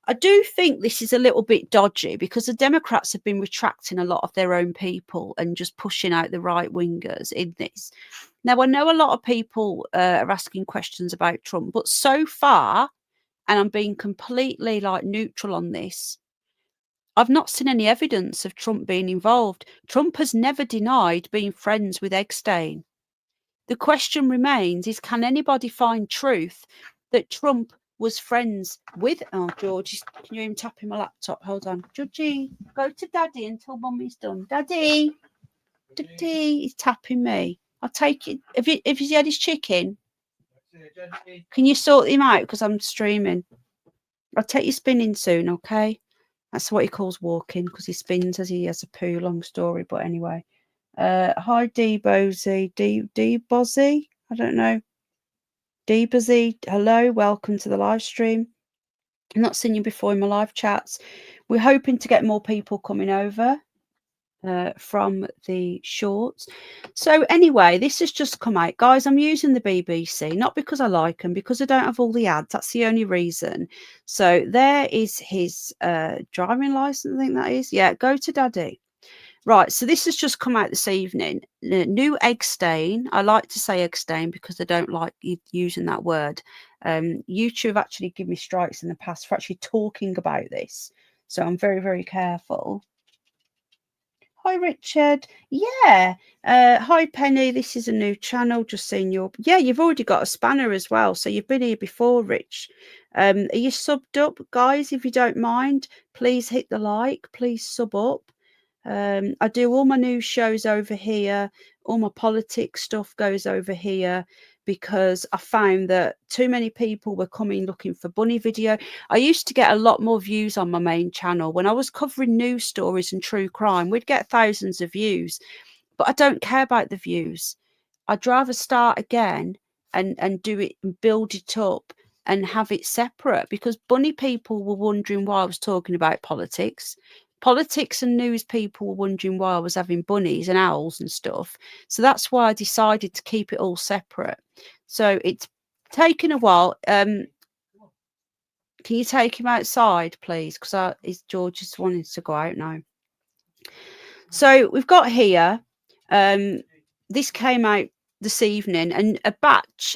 I do think this is a little bit dodgy because the Democrats have been retracting a lot of their own people and just pushing out the right wingers in this. Now, I know a lot of people are asking questions about Trump, but so far, and I'm being completely like neutral on this, I've not seen any evidence of Trump being involved. Trump has never denied being friends with Epstein. The question remains is, can anybody find truth that Trump was friends with... Oh, George, can you even tap in my laptop? Hold on. Georgie, go to Daddy until Mummy's done. Daddy, he's tapping me. I'll take it. If he's had his chicken, can you sort him out? Because I'm streaming. I'll take you spinning soon, okay? That's what he calls walking, because he spins as he has a poo. Long story, but anyway. Hi, D Bozy. D Bozzy? I don't know. D Bozzy, hello, welcome to the live stream. I've not seen you before in my live chats. We're hoping to get more people coming over from the shorts. So anyway, this has just come out, guys. I'm using the BBC, not because I like them, because I don't have all the ads. That's the only reason. So there is his driving license, I think that is. Yeah, go to Daddy. Right, so this has just come out this evening. New egg stain. I like to say egg stain because I don't like using that word. YouTube actually give me strikes in the past for actually talking about this. So I'm very, very careful. Hi, Richard. Yeah. Hi, Penny. This is a new channel. Just seeing your... Yeah, you've already got a spanner as well. So you've been here before, Rich. Are you subbed up? Guys, if you don't mind, please hit the like. Please sub up. I do all my news shows over here. All my politics stuff goes over here because I found that too many people were coming looking for bunny video. I used to get a lot more views on my main channel. When I was covering news stories and true crime, we'd get thousands of views. But I don't care about the views. I'd rather start again and do it and build it up and have it separate, because bunny people were wondering why I was talking about politics. Politics and news people were wondering why I was having bunnies and owls and stuff. So that's why I decided to keep it all separate. So it's taken a while. Can you take him outside, please? Because George is wanting to go out now. So we've got here, this came out this evening, and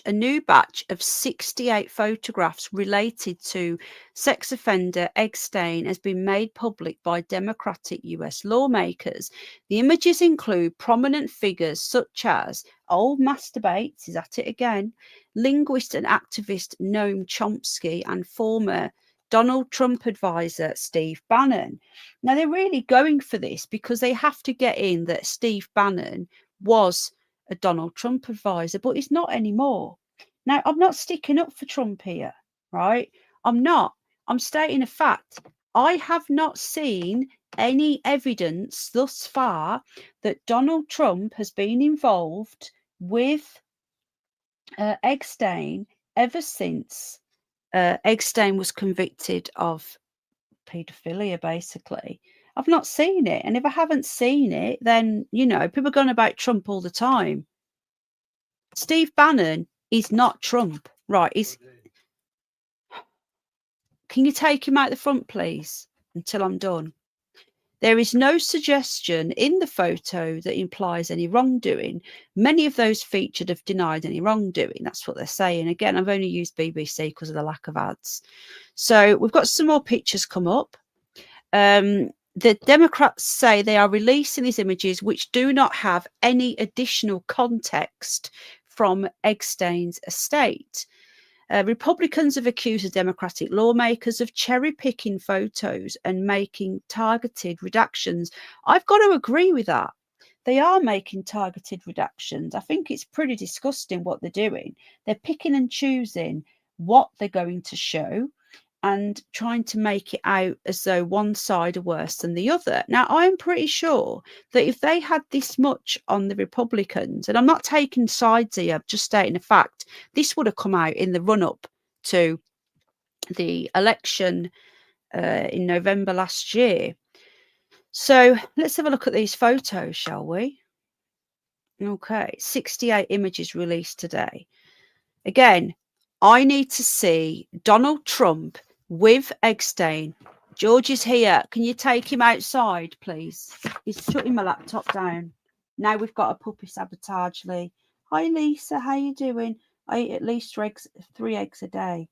a new batch of 68 photographs related to sex offender Epstein has been made public by Democratic US lawmakers. The images include prominent figures such as old masturbates, is at it again, linguist and activist Noam Chomsky, and former Donald Trump advisor Steve Bannon. Now, they're really going for this because they have to get in that Steve Bannon was a Donald Trump advisor, but he's not anymore. Now, I'm not sticking up for Trump here, right? I'm not. I'm stating a fact. I have not seen any evidence thus far that Donald Trump has been involved with Epstein ever since Epstein was convicted of paedophilia, basically. I've not seen it. And if I haven't seen it, then, you know, people are going about Trump all the time. Steve Bannon is not Trump. Right. Can you take him out the front, please, until I'm done? There is no suggestion in the photo that implies any wrongdoing. Many of those featured have denied any wrongdoing. That's what they're saying. Again, I've only used BBC because of the lack of ads. So we've got some more pictures come up. The Democrats say they are releasing these images which do not have any additional context from Epstein's estate. Republicans have accused the Democratic lawmakers of cherry-picking photos and making targeted redactions. I've got to agree with that. They are making targeted redactions. I think it's pretty disgusting what they're doing. They're picking and choosing what they're going to show and trying to make it out as though one side are worse than the other. Now, I'm pretty sure that if they had this much on the Republicans, and I'm not taking sides here, I'm just stating a fact, this would have come out in the run-up to the election in November last year. So let's have a look at these photos, shall we? Okay, 68 images released today. Again, I need to see Donald Trump with Epstein. George is here. Can you take him outside, please? He's shutting my laptop down. Now we've got a puppy sabotage, Lee. Hi, Lisa. How you doing? I eat at least 3 eggs a day.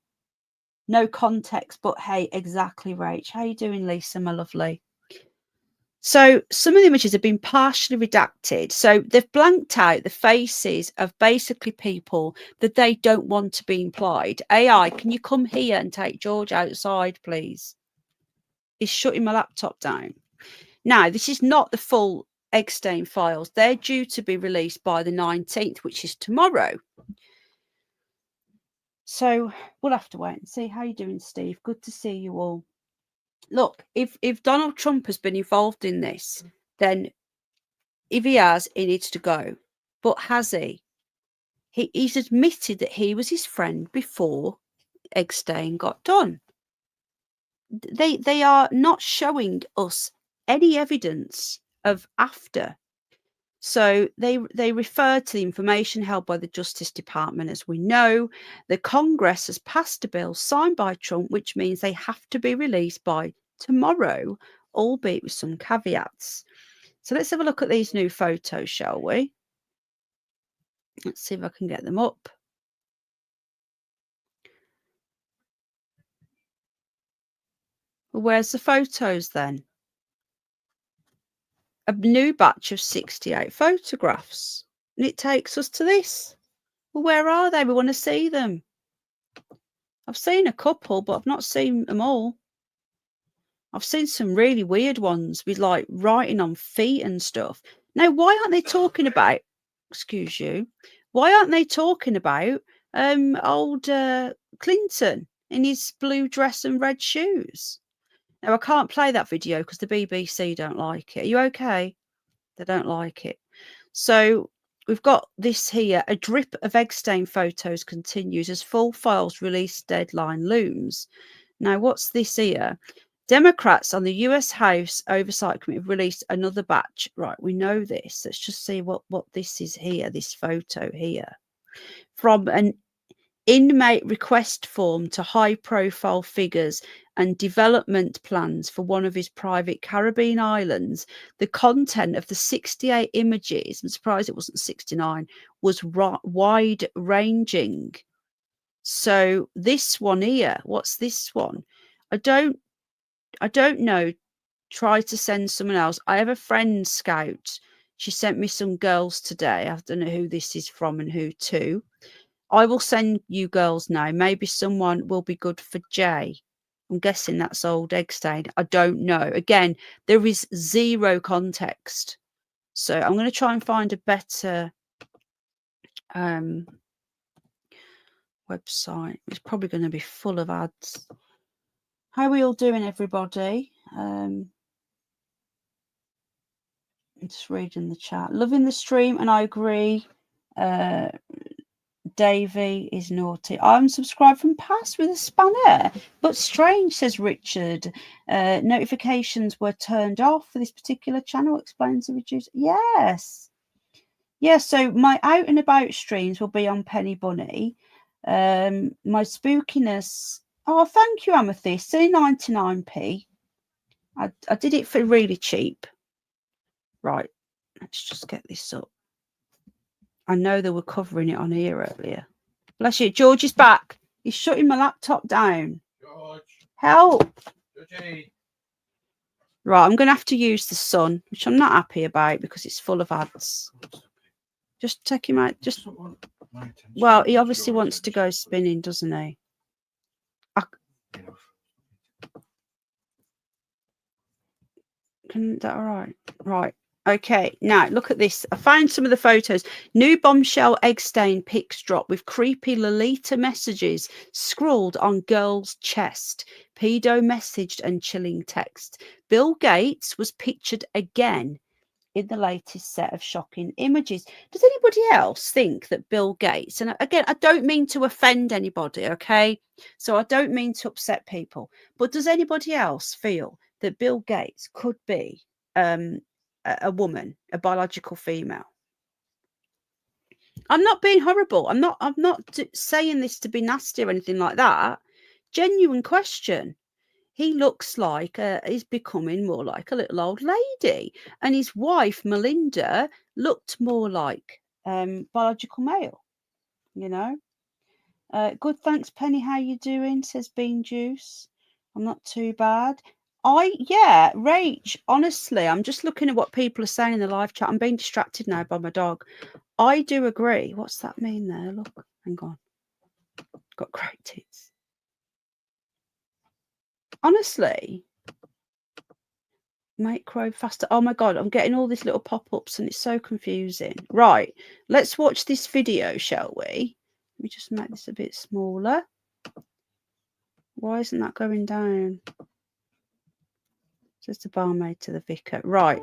No context, but hey, exactly, Rach. How you doing, Lisa, my lovely? So some of the images have been partially redacted. So they've blanked out the faces of basically people that they don't want to be implied. AI, can you come here and take George outside, please? He's shutting my laptop down. Now, this is not the full Epstein files. They're due to be released by the 19th, which is tomorrow. So we'll have to wait and see. How you doing, Steve? Good to see you all. Look, if Donald Trump has been involved in this, then if he has, he needs to go. But has he? He's admitted that he was his friend before Epstein got done. They are not showing us any evidence of after. So they refer to the information held by the Justice Department. As we know, the Congress has passed a bill signed by Trump, which means they have to be released by tomorrow, albeit with some caveats. So let's have a look at these new photos, shall we? Let's see if I can get them up. Well, where's the photos then? A new batch of 68 photographs. And it takes us to this. Well, where are they? We want to see them. I've seen a couple, but I've not seen them all. I've seen some really weird ones with like writing on feet and stuff. Now, why aren't they talking about, excuse you, why aren't they talking about old Clinton in his blue dress and red shoes? Now, I can't play that video because the BBC don't like it. Are you okay? They don't like it. So we've got this here. A drip of Epstein photos continues as full files release deadline looms. Now, what's this here? Democrats on the US House Oversight Committee have released another batch. Right, we know this. Let's just see what this is here, this photo here. From an inmate request form to high-profile figures and development plans for one of his private Caribbean islands, the content of the 68 images, I'm surprised it wasn't 69, was wide-ranging. So this one here, what's this one? I don't know. Try to send someone else. I have a friend, Scout. She sent me some girls today. I don't know who this is from and who to. I will send you girls now. Maybe someone will be good for Jay. I'm guessing that's old Epstein. I don't know. Again, there is zero context. So I'm going to try and find a better website. It's probably going to be full of ads. How are we all doing, everybody? I'm just reading the chat. Loving the stream, and I agree. Davey is naughty. I'm subscribed from past with a spanner, but strange, says Richard. Notifications were turned off for this particular channel. Explains the reduce. Yes. So my out and about streams will be on Penny Bunny. My spookiness. Oh, thank you, Amethyst. Only 99p. I did it for really cheap. Right. Let's just get this up. I know they were covering it on here earlier. Bless you. George is back. He's shutting my laptop down. George. Help. Georgie. Right, I'm going to have to use the sun, which I'm not happy about because it's full of ads. Just take him out. Just. Well, he obviously wants to go spinning, doesn't he? Is that all right? Right. Okay, now look at this. I found some of the photos. New bombshell egg stain pics drop with creepy Lolita messages scrawled on girl's chest. Pedo messaged and chilling text. Bill Gates was pictured again in the latest set of shocking images. Does anybody else think that Bill Gates, and again, I don't mean to offend anybody, okay? So I don't mean to upset people, but does anybody else feel that Bill Gates could be a woman, a biological female? I'm not being horrible. I'm not saying this to be nasty or anything like that. Genuine question. He looks like he's becoming more like a little old lady, and his wife Melinda looked more like biological male. You know. Good, thanks, Penny. How you doing? Says Bean Juice. I'm not too bad. Rach, honestly, I'm just looking at what people are saying in the live chat. I'm being distracted now by my dog. I do agree. What's that mean there? Look, hang on. Got great tits. Honestly, micro faster. Oh my God, I'm getting all these little pop-ups and it's so confusing. Right, let's watch this video, shall we? Let me just make this a bit smaller. Why isn't that going down? Says the barmaid to the vicar. Right.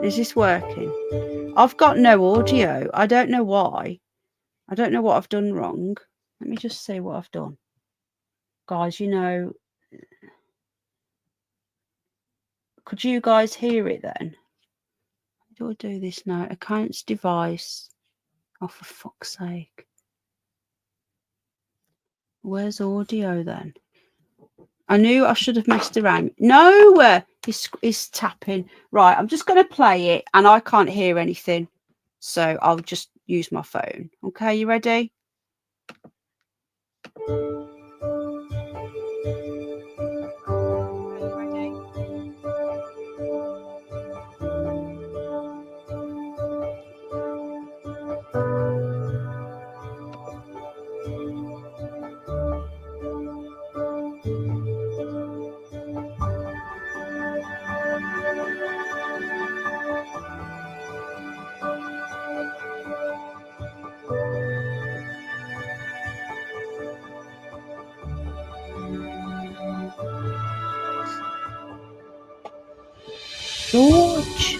Is this working? I've got no audio. I don't know why. I don't know what I've done wrong. Let me just see what I've done. Guys, you know, could you guys hear it then? How do I do this now? Accounts device. Oh, for fuck's sake. Where's audio then? I knew I should have messed around. No, he's tapping. Right, I'm just going to play it and I can't hear anything. So I'll just use my phone. Okay, you ready? George.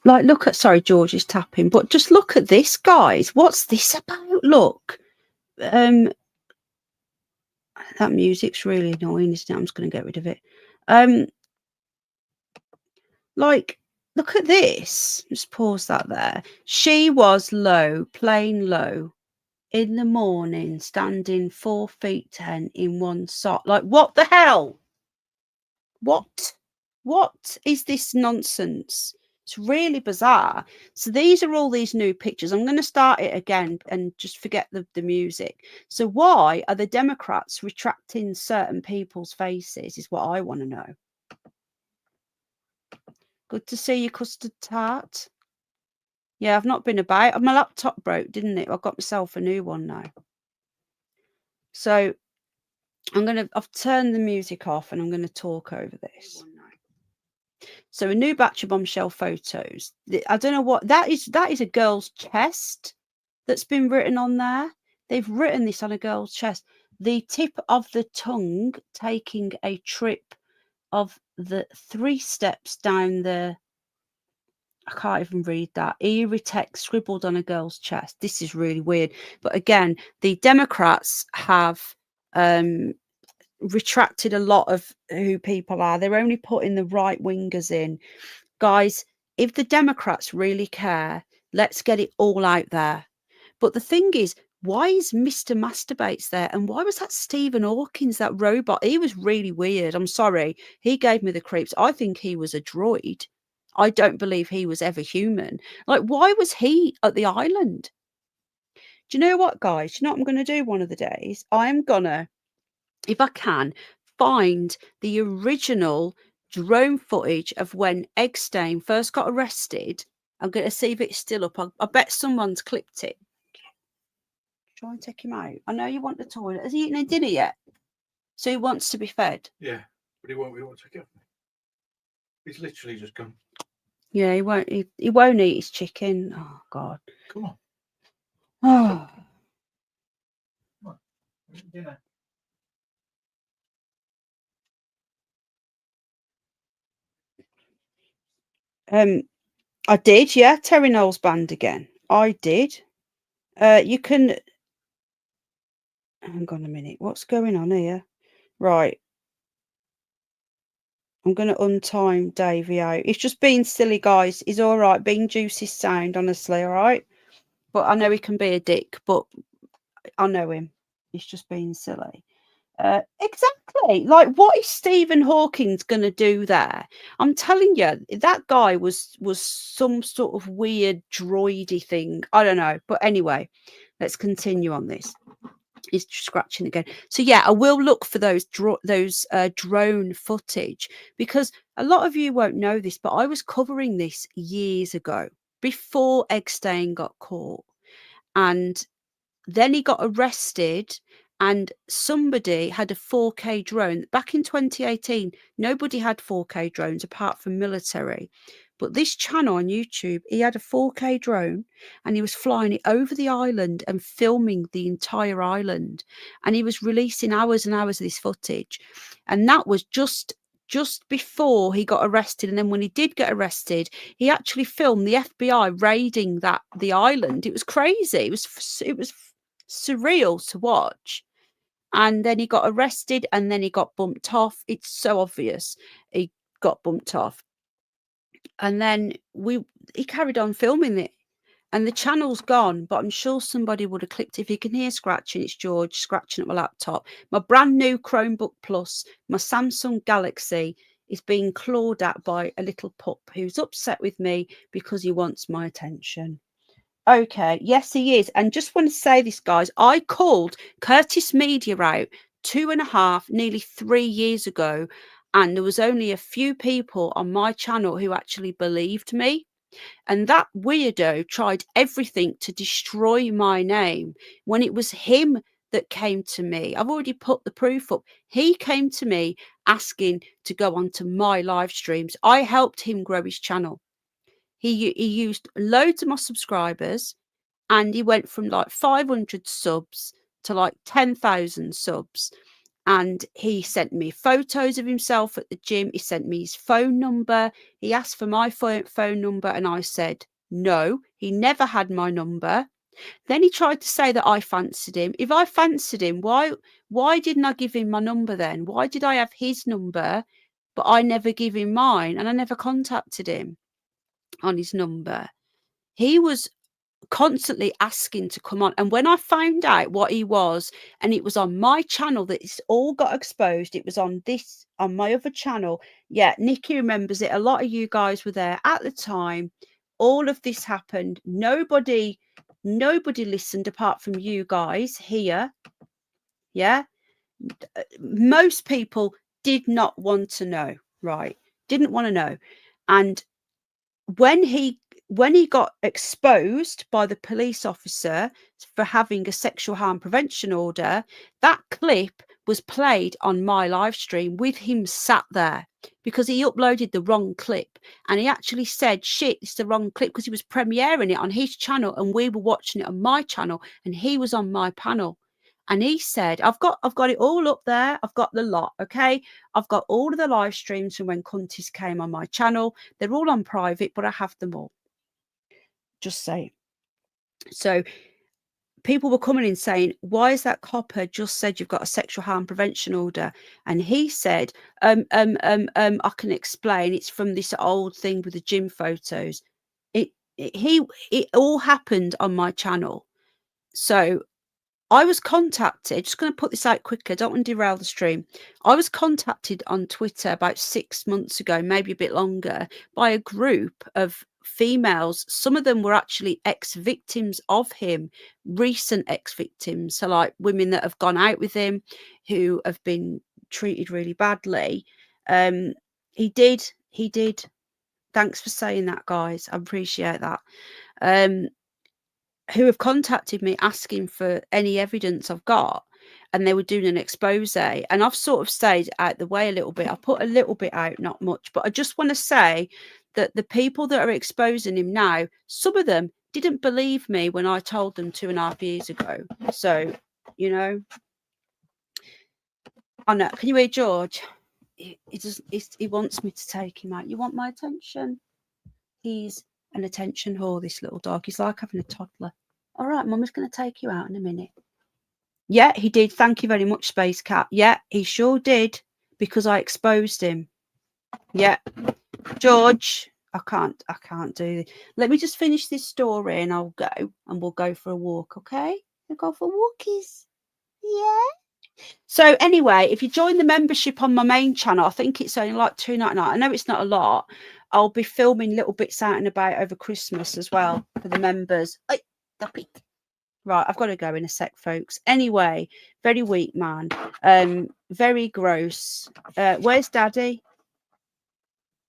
Like, look at, sorry, George is tapping, but just look at this, guys. What's this about? Look, that music's really annoying, isn't it? I'm just going to get rid of it. Like, look at this. Just pause that there. She was low, plain low, in the morning, standing 4 feet 10 in one sock. Like, what the hell? What is this nonsense? It's really bizarre. So these are all these new pictures. I'm going to start it again and just forget the music. So why are the Democrats retracting certain people's faces is what I want to know. Good to see you, Custard Tart. Yeah, I've not been about. My laptop broke, didn't it? I got myself a new one now. So I've turned the music off and I'm going to talk over this. So a new batch of bombshell photos. I don't know what that is. That is a girl's chest that's been written on there. They've written this on a girl's chest. The tip of the tongue taking a trip of the 3 steps down the, I can't even read that, eerie text scribbled on a girl's chest. This is really weird. But again, the Democrats have retracted a lot of who people are. They're only putting the right wingers in. Guys, if the Democrats really care, let's get it all out there. But the thing is, why is Mr. Masturbates there? And why was that Stephen Hawkins, that robot? He was really weird. I'm sorry. He gave me the creeps. I think he was a droid. I don't believe he was ever human. Like, why was he at the island? Do you know what, guys? Do you know what I'm going to do one of the days? I'm going to, if I can, find the original drone footage of when Epstein first got arrested. I'm going to see if it's still up. I bet someone's clipped it. Try and take him out. I know you want the toilet. Has he eaten a dinner yet? So he wants to be fed. Yeah, but he won't take it. He's literally just gone. Yeah, he won't. He won't eat his chicken. Oh God. Come on. Oh. Come on. Dinner. I did. Yeah, Terry Knowles band again. I did. You can. Hang on a minute. What's going on here? Right. I'm going to untime Davey out. He's just being silly, guys. He's all right. Being Juicy's sound, honestly, all right? But I know he can be a dick, but I know him. He's just being silly. Exactly. Like, what is Stephen Hawking's going to do there? I'm telling you, that guy was some sort of weird droidy thing. I don't know. But anyway, let's continue on this. He's scratching again. So yeah, I will look for those drone footage, because a lot of you won't know this, but I was covering this years ago before Epstein got caught, and then he got arrested, and somebody had a 4K drone. Back in 2018, nobody had 4K drones apart from military. But this channel on YouTube, he had a 4K drone and he was flying it over the island and filming the entire island. And he was releasing hours and hours of this footage. And that was just before he got arrested. And then when he did get arrested, he actually filmed the FBI raiding the island. It was crazy. It was surreal to watch. And then he got arrested and then he got bumped off. It's so obvious he got bumped off. And then he carried on filming it, and the channel's gone, but I'm sure somebody would have clicked. If you can hear scratching, it's George scratching at my laptop. My brand new Chromebook Plus, my Samsung Galaxy, is being clawed at by a little pup who's upset with me because he wants my attention. Okay, yes, he is. And just want to say this, guys, I called Curtis Media out 2.5, nearly 3 years ago, and there was only a few people on my channel who actually believed me. And that weirdo tried everything to destroy my name when it was him that came to me. I've already put the proof up. He came to me asking to go onto my live streams. I helped him grow his channel. He used loads of my subscribers, and he went from like 500 subs to like 10,000 subs. And he sent me photos of himself at the gym. He sent me his phone number. He asked for my phone number, and I said no. He never had my number. Then he tried to say that I fancied him. If I fancied him, why didn't I give him my number then? Why did I have his number, but I never give him mine, and I never contacted him on his number? He was constantly asking to come on. And when I found out what he was, and it was on my channel that it's all got exposed, it was on my other channel. Yeah, Nikki remembers it. A lot of you guys were there at the time. All of this happened. Nobody listened apart from you guys here. Yeah. Most people did not want to know, right? Didn't want to know. And when he got exposed by the police officer for having a sexual harm prevention order, that clip was played on my live stream with him sat there, because he uploaded the wrong clip, and he actually said, shit, it's the wrong clip, because he was premiering it on his channel and we were watching it on my channel, and he was on my panel. And he said, I've got it all up there. I've got the lot. Okay. I've got all of the live streams from when Cunties came on my channel. They're all on private, but I have them all. Just saying. So people were coming in saying, why is that copper just said you've got a sexual harm prevention order? And he said, I can explain. It's from this old thing with the gym photos. It all happened on my channel. So I was contacted, just going to put this out quickly, I don't want to derail the stream. I was contacted on Twitter about 6 months ago, maybe a bit longer, by a group of females. Some of them were actually ex-victims of him, recent ex-victims. So like women that have gone out with him, who have been treated really badly. He did. Thanks for saying that, guys. I appreciate that. Who have contacted me asking for any evidence I've got, and they were doing an expose, and I've sort of stayed out the way a little bit. I put a little bit out, not much, but I just want to say that the people that are exposing him now, some of them didn't believe me when I told them 2.5 years ago. So, you know, I know. Can you hear George? He wants me to take him out. You want my attention? He's an attention whore, this little dog. He's like having a toddler. All right, Mummy's going to take you out in a minute. Yeah, he did. Thank you very much, Space Cat. Yeah, he sure did, because I exposed him. Yeah. George, I can't do this. Let me just finish this story and I'll go, and we'll go for a walk, okay? We'll go for walkies. Yeah. So anyway, if you join the membership on my main channel, I think it's only like $2.99. I know it's not a lot. I'll be filming little bits out and about over Christmas as well for the members. Stop it. Right, I've got to go in a sec, folks. Anyway, very weak man. Very gross. Where's Daddy?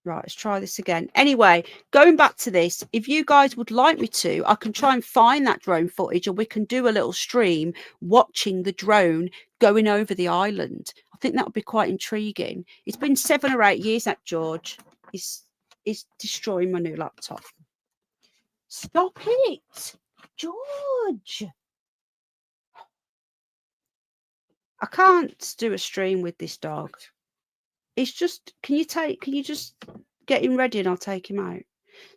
Right, let's try this again. Anyway, going back to this, if you guys would like me to, I can try and find that drone footage, and we can do a little stream watching the drone going over the island. I think that would be quite intriguing. It's been 7 or 8 years that George is destroying my new laptop. Stop it, George. I can't do a stream with this dog. It's just, can you just get him ready and I'll take him out?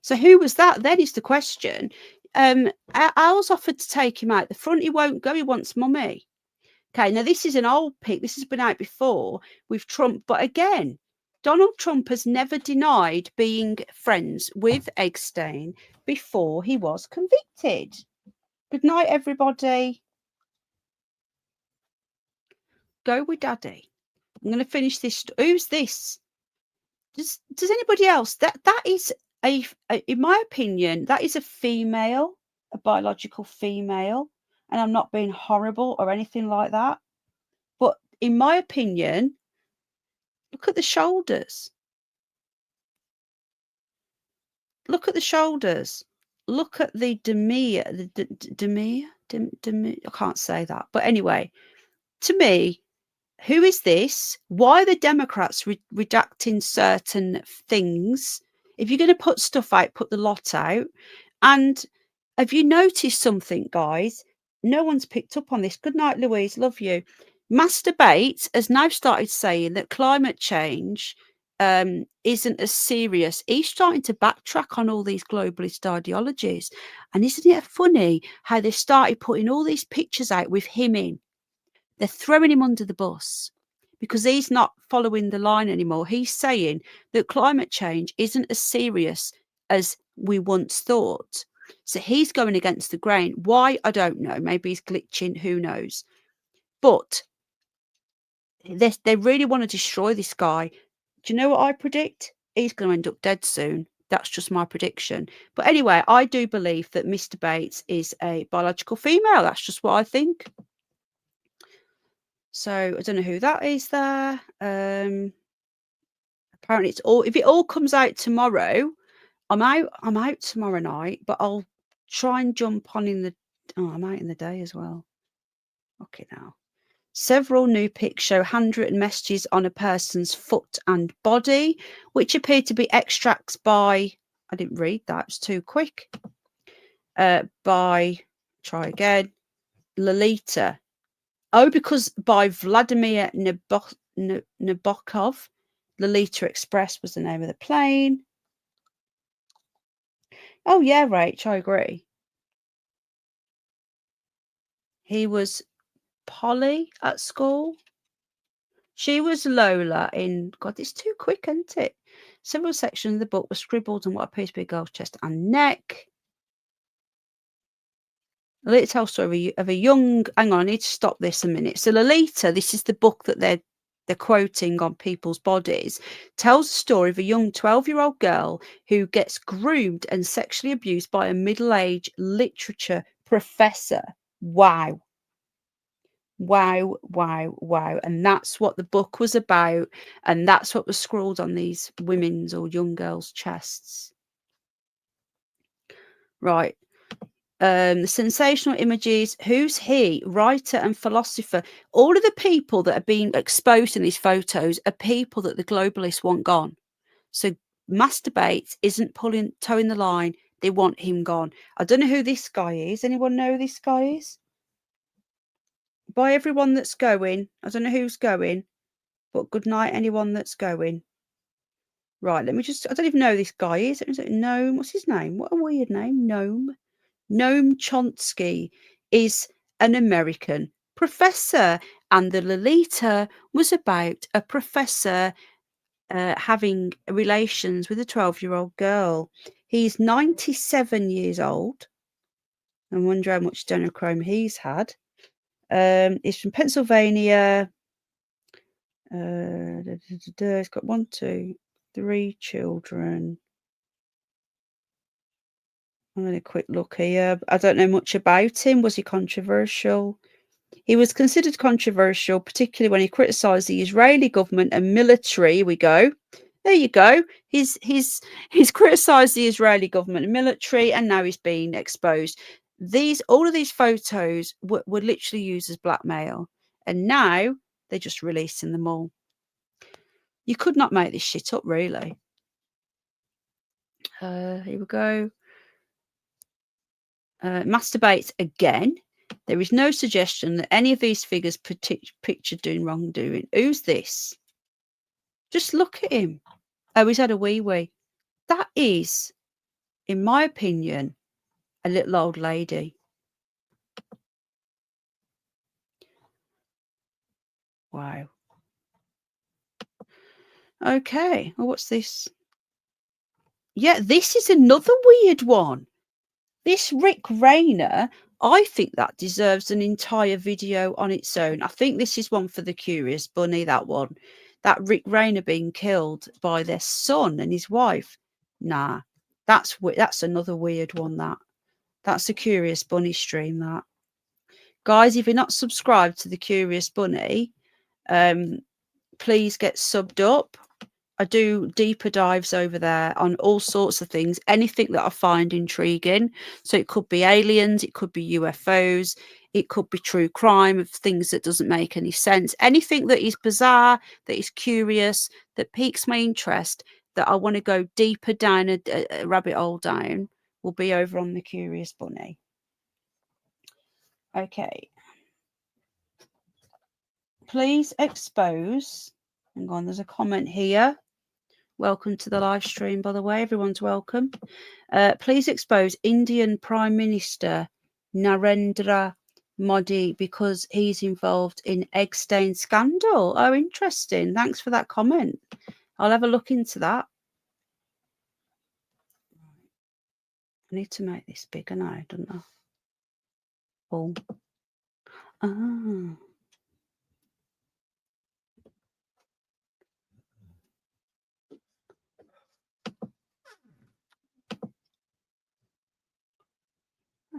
So who was that then is the question. Al's offered to take him out. The front he won't go, he wants Mummy. Okay, now this is an old pic. This has been out before with Trump. But again, Donald Trump has never denied being friends with Epstein before he was convicted. Good night, everybody. Go with Daddy. I'm going to finish this. Who's this? Does anybody else? That is in my opinion, that is a female, a biological female, and I'm not being horrible or anything like that. But in my opinion, look at the shoulders. Look at the shoulders. Look at the demeanor. I can't say that. But anyway, to me, who is this? Why are the Democrats redacting certain things? If you're going to put stuff out, put the lot out. And have you noticed something, guys? No one's picked up on this. Good night, Louise. Love you. Master Bates has now started saying that climate change isn't as serious. He's starting to backtrack on all these globalist ideologies. And isn't it funny how they started putting all these pictures out with him in? They're throwing him under the bus because he's not following the line anymore. He's saying that climate change isn't as serious as we once thought. So he's going against the grain. Why? I don't know. Maybe he's glitching. Who knows? But they really want to destroy this guy. Do you know what I predict? He's going to end up dead soon. That's just my prediction. But anyway, I do believe that Mr. Bates is a biological female. That's just what I think. So I don't know who that is there. Apparently it's all, if it all comes out tomorrow, I'm out tomorrow night, but I'll try and jump on in the, I'm out in the day as well. Okay, now. Several new pics show handwritten messages on a person's foot and body, which appear to be extracts by, I didn't read that, it's too quick, by, try again, Lolita. Oh, because by Vladimir Nabokov. Lolita Express was the name of the plane. Oh, yeah, Rach, I agree. He was Polly at school. She was Lola in, God, it's too quick, isn't it? Several sections of the book were scribbled on what appears to be a girl's chest and neck. Lolita tells a story of a young, hang on, I need to stop this a minute. So Lolita, this is the book that they're quoting on people's bodies, tells the story of a young 12-year-old girl who gets groomed and sexually abused by a middle-aged literature professor. Wow. Wow, wow, wow. And that's what the book was about. And that's what was scrawled on these women's or young girls' chests. Right. The sensational images. Who's he? Writer and philosopher. All of the people that are being exposed in these photos are people that the globalists want gone. So Master Bates isn't towing the line. They want him gone. I don't know who this guy is. Anyone know who this guy is? By everyone that's going. I don't know who's going, but good night, anyone that's going. Right, let me just, I don't even know who this guy is. Noam, what's his name? What a weird name. Noam Chomsky is an American professor, and the Lolita was about a professor having relations with a 12-year-old girl. He's 97 years old. I wonder how much adrenochrome he's had. He's from Pennsylvania. He's got 1, 2, 3 children. I'm going to quick look here. I don't know much about him. Was he controversial? He was considered controversial, particularly when he criticised the Israeli government and military. Here we go. There you go. He's criticised the Israeli government and military, and now he's being exposed. All of these photos were literally used as blackmail, and now they're just releasing them all. You could not make this shit up, really. Here we go. Master Bates again. There is no suggestion that any of these figures pictured doing wrongdoing. Who's this? Just look at him. Oh, he's had a wee-wee. That is, in my opinion, a little old lady. Wow. Okay. Well, what's this? Yeah, this is another weird one. This Rick Rayner, I think that deserves an entire video on its own. I think this is one for the Curious Bunny, that one. That Rick Rayner being killed by their son and his wife. Nah, that's another weird one, That's a Curious Bunny stream, that. Guys, if you're not subscribed to the Curious Bunny, please get subbed up. I do deeper dives over there on all sorts of things, anything that I find intriguing. So it could be aliens, it could be UFOs, it could be true crime of things that doesn't make any sense. Anything that is bizarre, that is curious, that piques my interest, that I want to go deeper down a rabbit hole down, will be over on the Curious Bunny. Okay. Please expose. Hang on, there's a comment here. Welcome to the live stream, by the way. Everyone's welcome. Please expose Indian Prime Minister Narendra Modi because he's involved in egg stain scandal. Oh, interesting. Thanks for that comment. I'll have a look into that. I need to make this bigger now, don't I? Oh. Ah.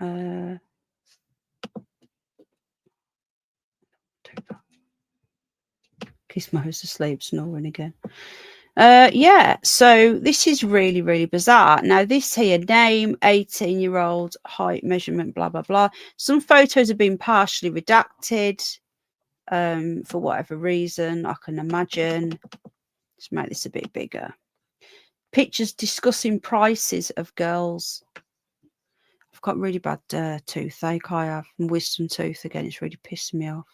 In case Mo's asleep, snoring again. Yeah, so this is really, really bizarre. Now, this here, name, 18-year-old, height, measurement, blah, blah, blah. Some photos have been partially redacted for whatever reason, I can imagine. Let's make this a bit bigger. Pictures discussing prices of girls. I've got really bad toothache, I have, and wisdom tooth again. It's really pissing me off.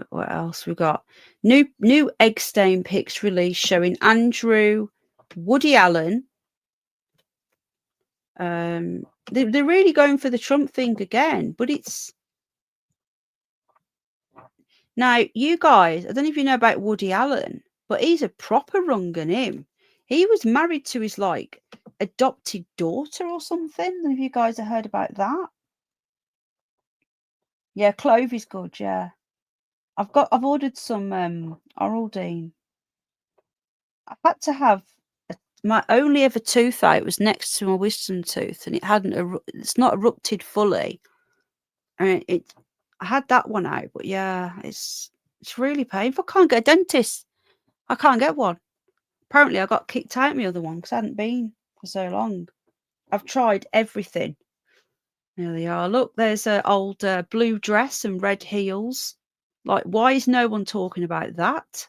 What else we got? New egg stain pics released showing Andrew, Woody Allen. They're really going for the Trump thing again, but it's now, you guys, I don't know if you know about Woody Allen, but he's a proper rungun him. He was married to his like adopted daughter or something. I don't know if you guys have heard about that. Yeah, clove is good, yeah. I've ordered some Oral-D. I've had to have my only ever toothache was next to my wisdom tooth, and it's not erupted fully. I mean, I had that one out, but yeah, it's really painful. I can't get a dentist. I can't get one. Apparently, I got kicked out my other one because I hadn't been for so long. I've tried everything. There they are. Look, there's an old blue dress and red heels. Like, why is no one talking about that?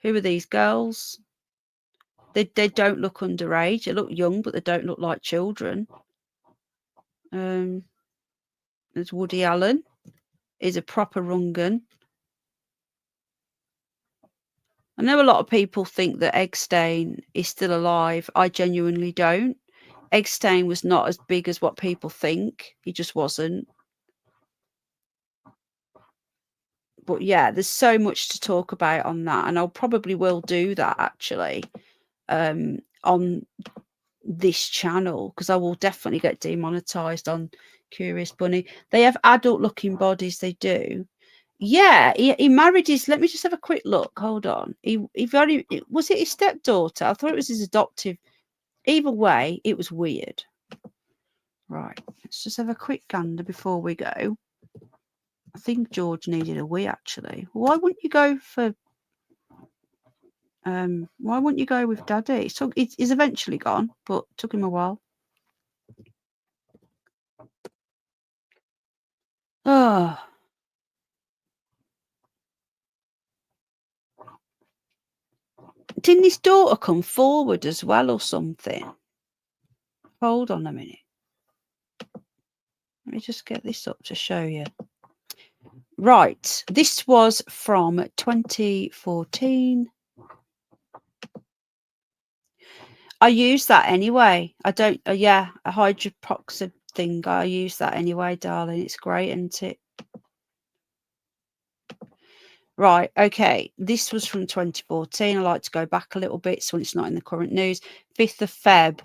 Who are these girls? They don't look underage. They look young, but they don't look like children. There's Woody Allen. He's a proper rungun. I know a lot of people think that Epstein is still alive. I genuinely don't. Epstein was not as big as what people think. He just wasn't. But yeah, there's so much to talk about on that, and I'll probably will do that actually on this channel, because I will definitely get demonetized on Curious Bunny. They have adult looking bodies, they do. Yeah, he married his, let me just have a quick look, hold on. He was it his stepdaughter? I thought it was his adoptive. Either way, it was weird. Right, let's just have a quick gander before we go. I think George needed a wee actually. Why wouldn't you go for why wouldn't you go with Daddy? So he's eventually gone, but took him a while. Oh, didn't his daughter come forward as well or something? Hold on a minute. Let me just get this up to show you. Right, this was from 2014. I use that anyway. I don't, yeah, a hydroperoxide thing. I use that anyway, darling. It's great, isn't it? Right, okay. This was from 2014. I like to go back a little bit so it's not in the current news. 5th of Feb.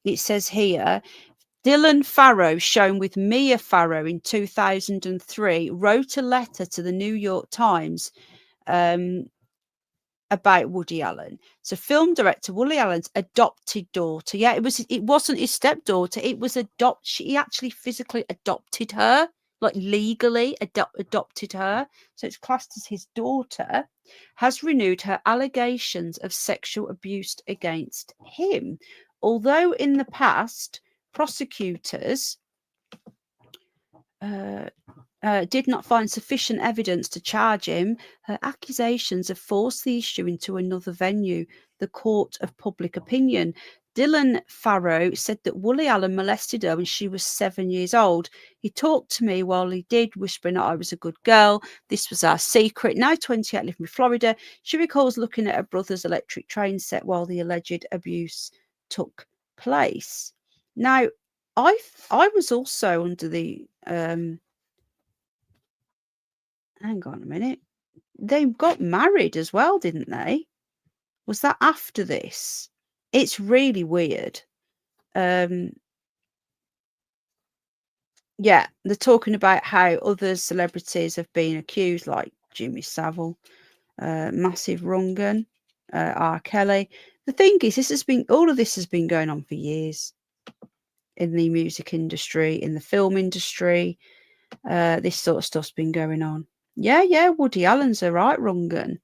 It says here, Dylan Farrow, shown with Mia Farrow in 2003, wrote a letter to the New York Times about Woody Allen. So film director Woody Allen's adopted daughter. Yeah, it wasn't his stepdaughter. It was he actually physically adopted her, like legally adopted her. So it's classed as his daughter, has renewed her allegations of sexual abuse against him. Although in the past, prosecutors did not find sufficient evidence to charge him, her accusations have forced the issue into another venue, the Court of Public Opinion. Dylan Farrow said that Woody Allen molested her when she was 7 years old. He talked to me while he did, whispering that I was a good girl. This was our secret. Now 28, living in Florida. She recalls looking at her brother's electric train set while the alleged abuse took place. Now, I was also under the hang on a minute. They got married as well, didn't they? Was that after this? It's really weird. Yeah, they're talking about how other celebrities have been accused, like Jimmy Savile, Massive Rungan, R. Kelly. The thing is, all of this has been going on for years in the music industry, in the film industry. This sort of stuff's been going on. Yeah, Woody Allen's all right, Rungan.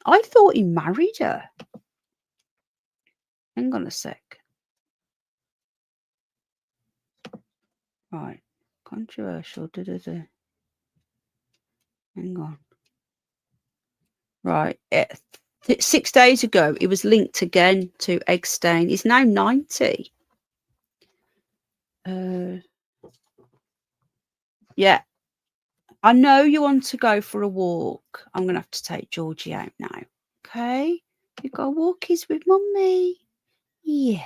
I thought he married her. Hang on a sec. Right. Controversial. Hang on. Right. 6 days ago, it was linked again to Epstein. He's now 90. Yeah. I know you want to go for a walk. I'm going to have to take Georgie out now. Okay? You got walkies with Mummy. Yeah.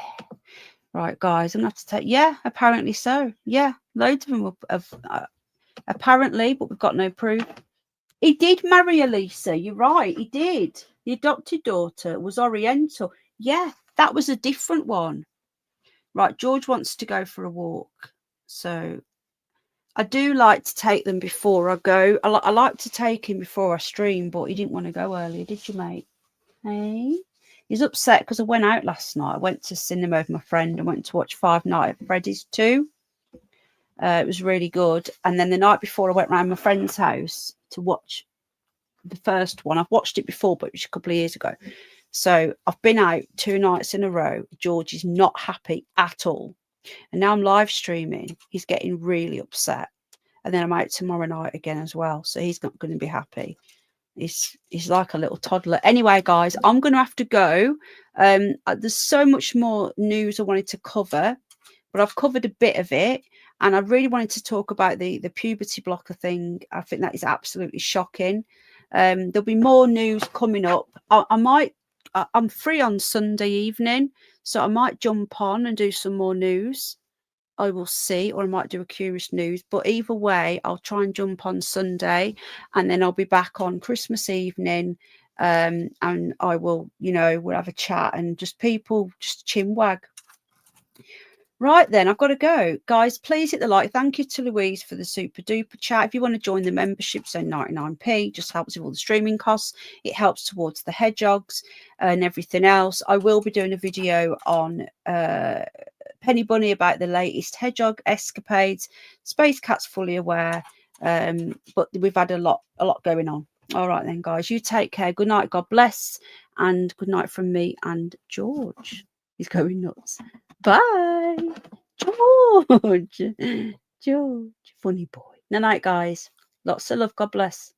Right, guys. I'm going to have to take... Yeah, apparently so. Yeah, loads of them have apparently, but we've got no proof. He did marry Elisa. You're right. He did. The adopted daughter was Oriental. Yeah, that was a different one. Right, George wants to go for a walk. So I do like to take them before I go. I like to take him before I stream, but he didn't want to go earlier, did you, mate? Hey? He's upset because I went out last night. I went to cinema with my friend and went to watch Five Nights at Freddy's 2. It was really good. And then the night before, I went round my friend's house to watch the first one. I've watched it before, but it was a couple of years ago. So I've been out 2 nights in a row. George is not happy at all. And now I'm live streaming. He's getting really upset. And then I'm out tomorrow night again as well. So he's not going to be happy. He's like a little toddler. Anyway, guys, I'm going to have to go. There's so much more news I wanted to cover, but I've covered a bit of it. And I really wanted to talk about the puberty blocker thing. I think that is absolutely shocking. There'll be more news coming up. I'm free on Sunday evening, so I might jump on and do some more news. I will see, or I might do a curious news. But either way, I'll try and jump on Sunday, and then I'll be back on Christmas evening. And I will, we'll have a chat and just chin wag. Right then, I've got to go. Guys, please hit the like. Thank you to Louise for the super duper chat. If you want to join the membership, so 99p, just helps with all the streaming costs. It helps towards the hedgehogs and everything else. I will be doing a video on Penny Bunny about the latest hedgehog escapades. Space Cat's fully aware, but we've had a lot going on. All right then, guys, you take care. Good night. God bless. And good night from me and George. He's going nuts. Bye. George. Funny boy. Good night, guys. Lots of love. God bless.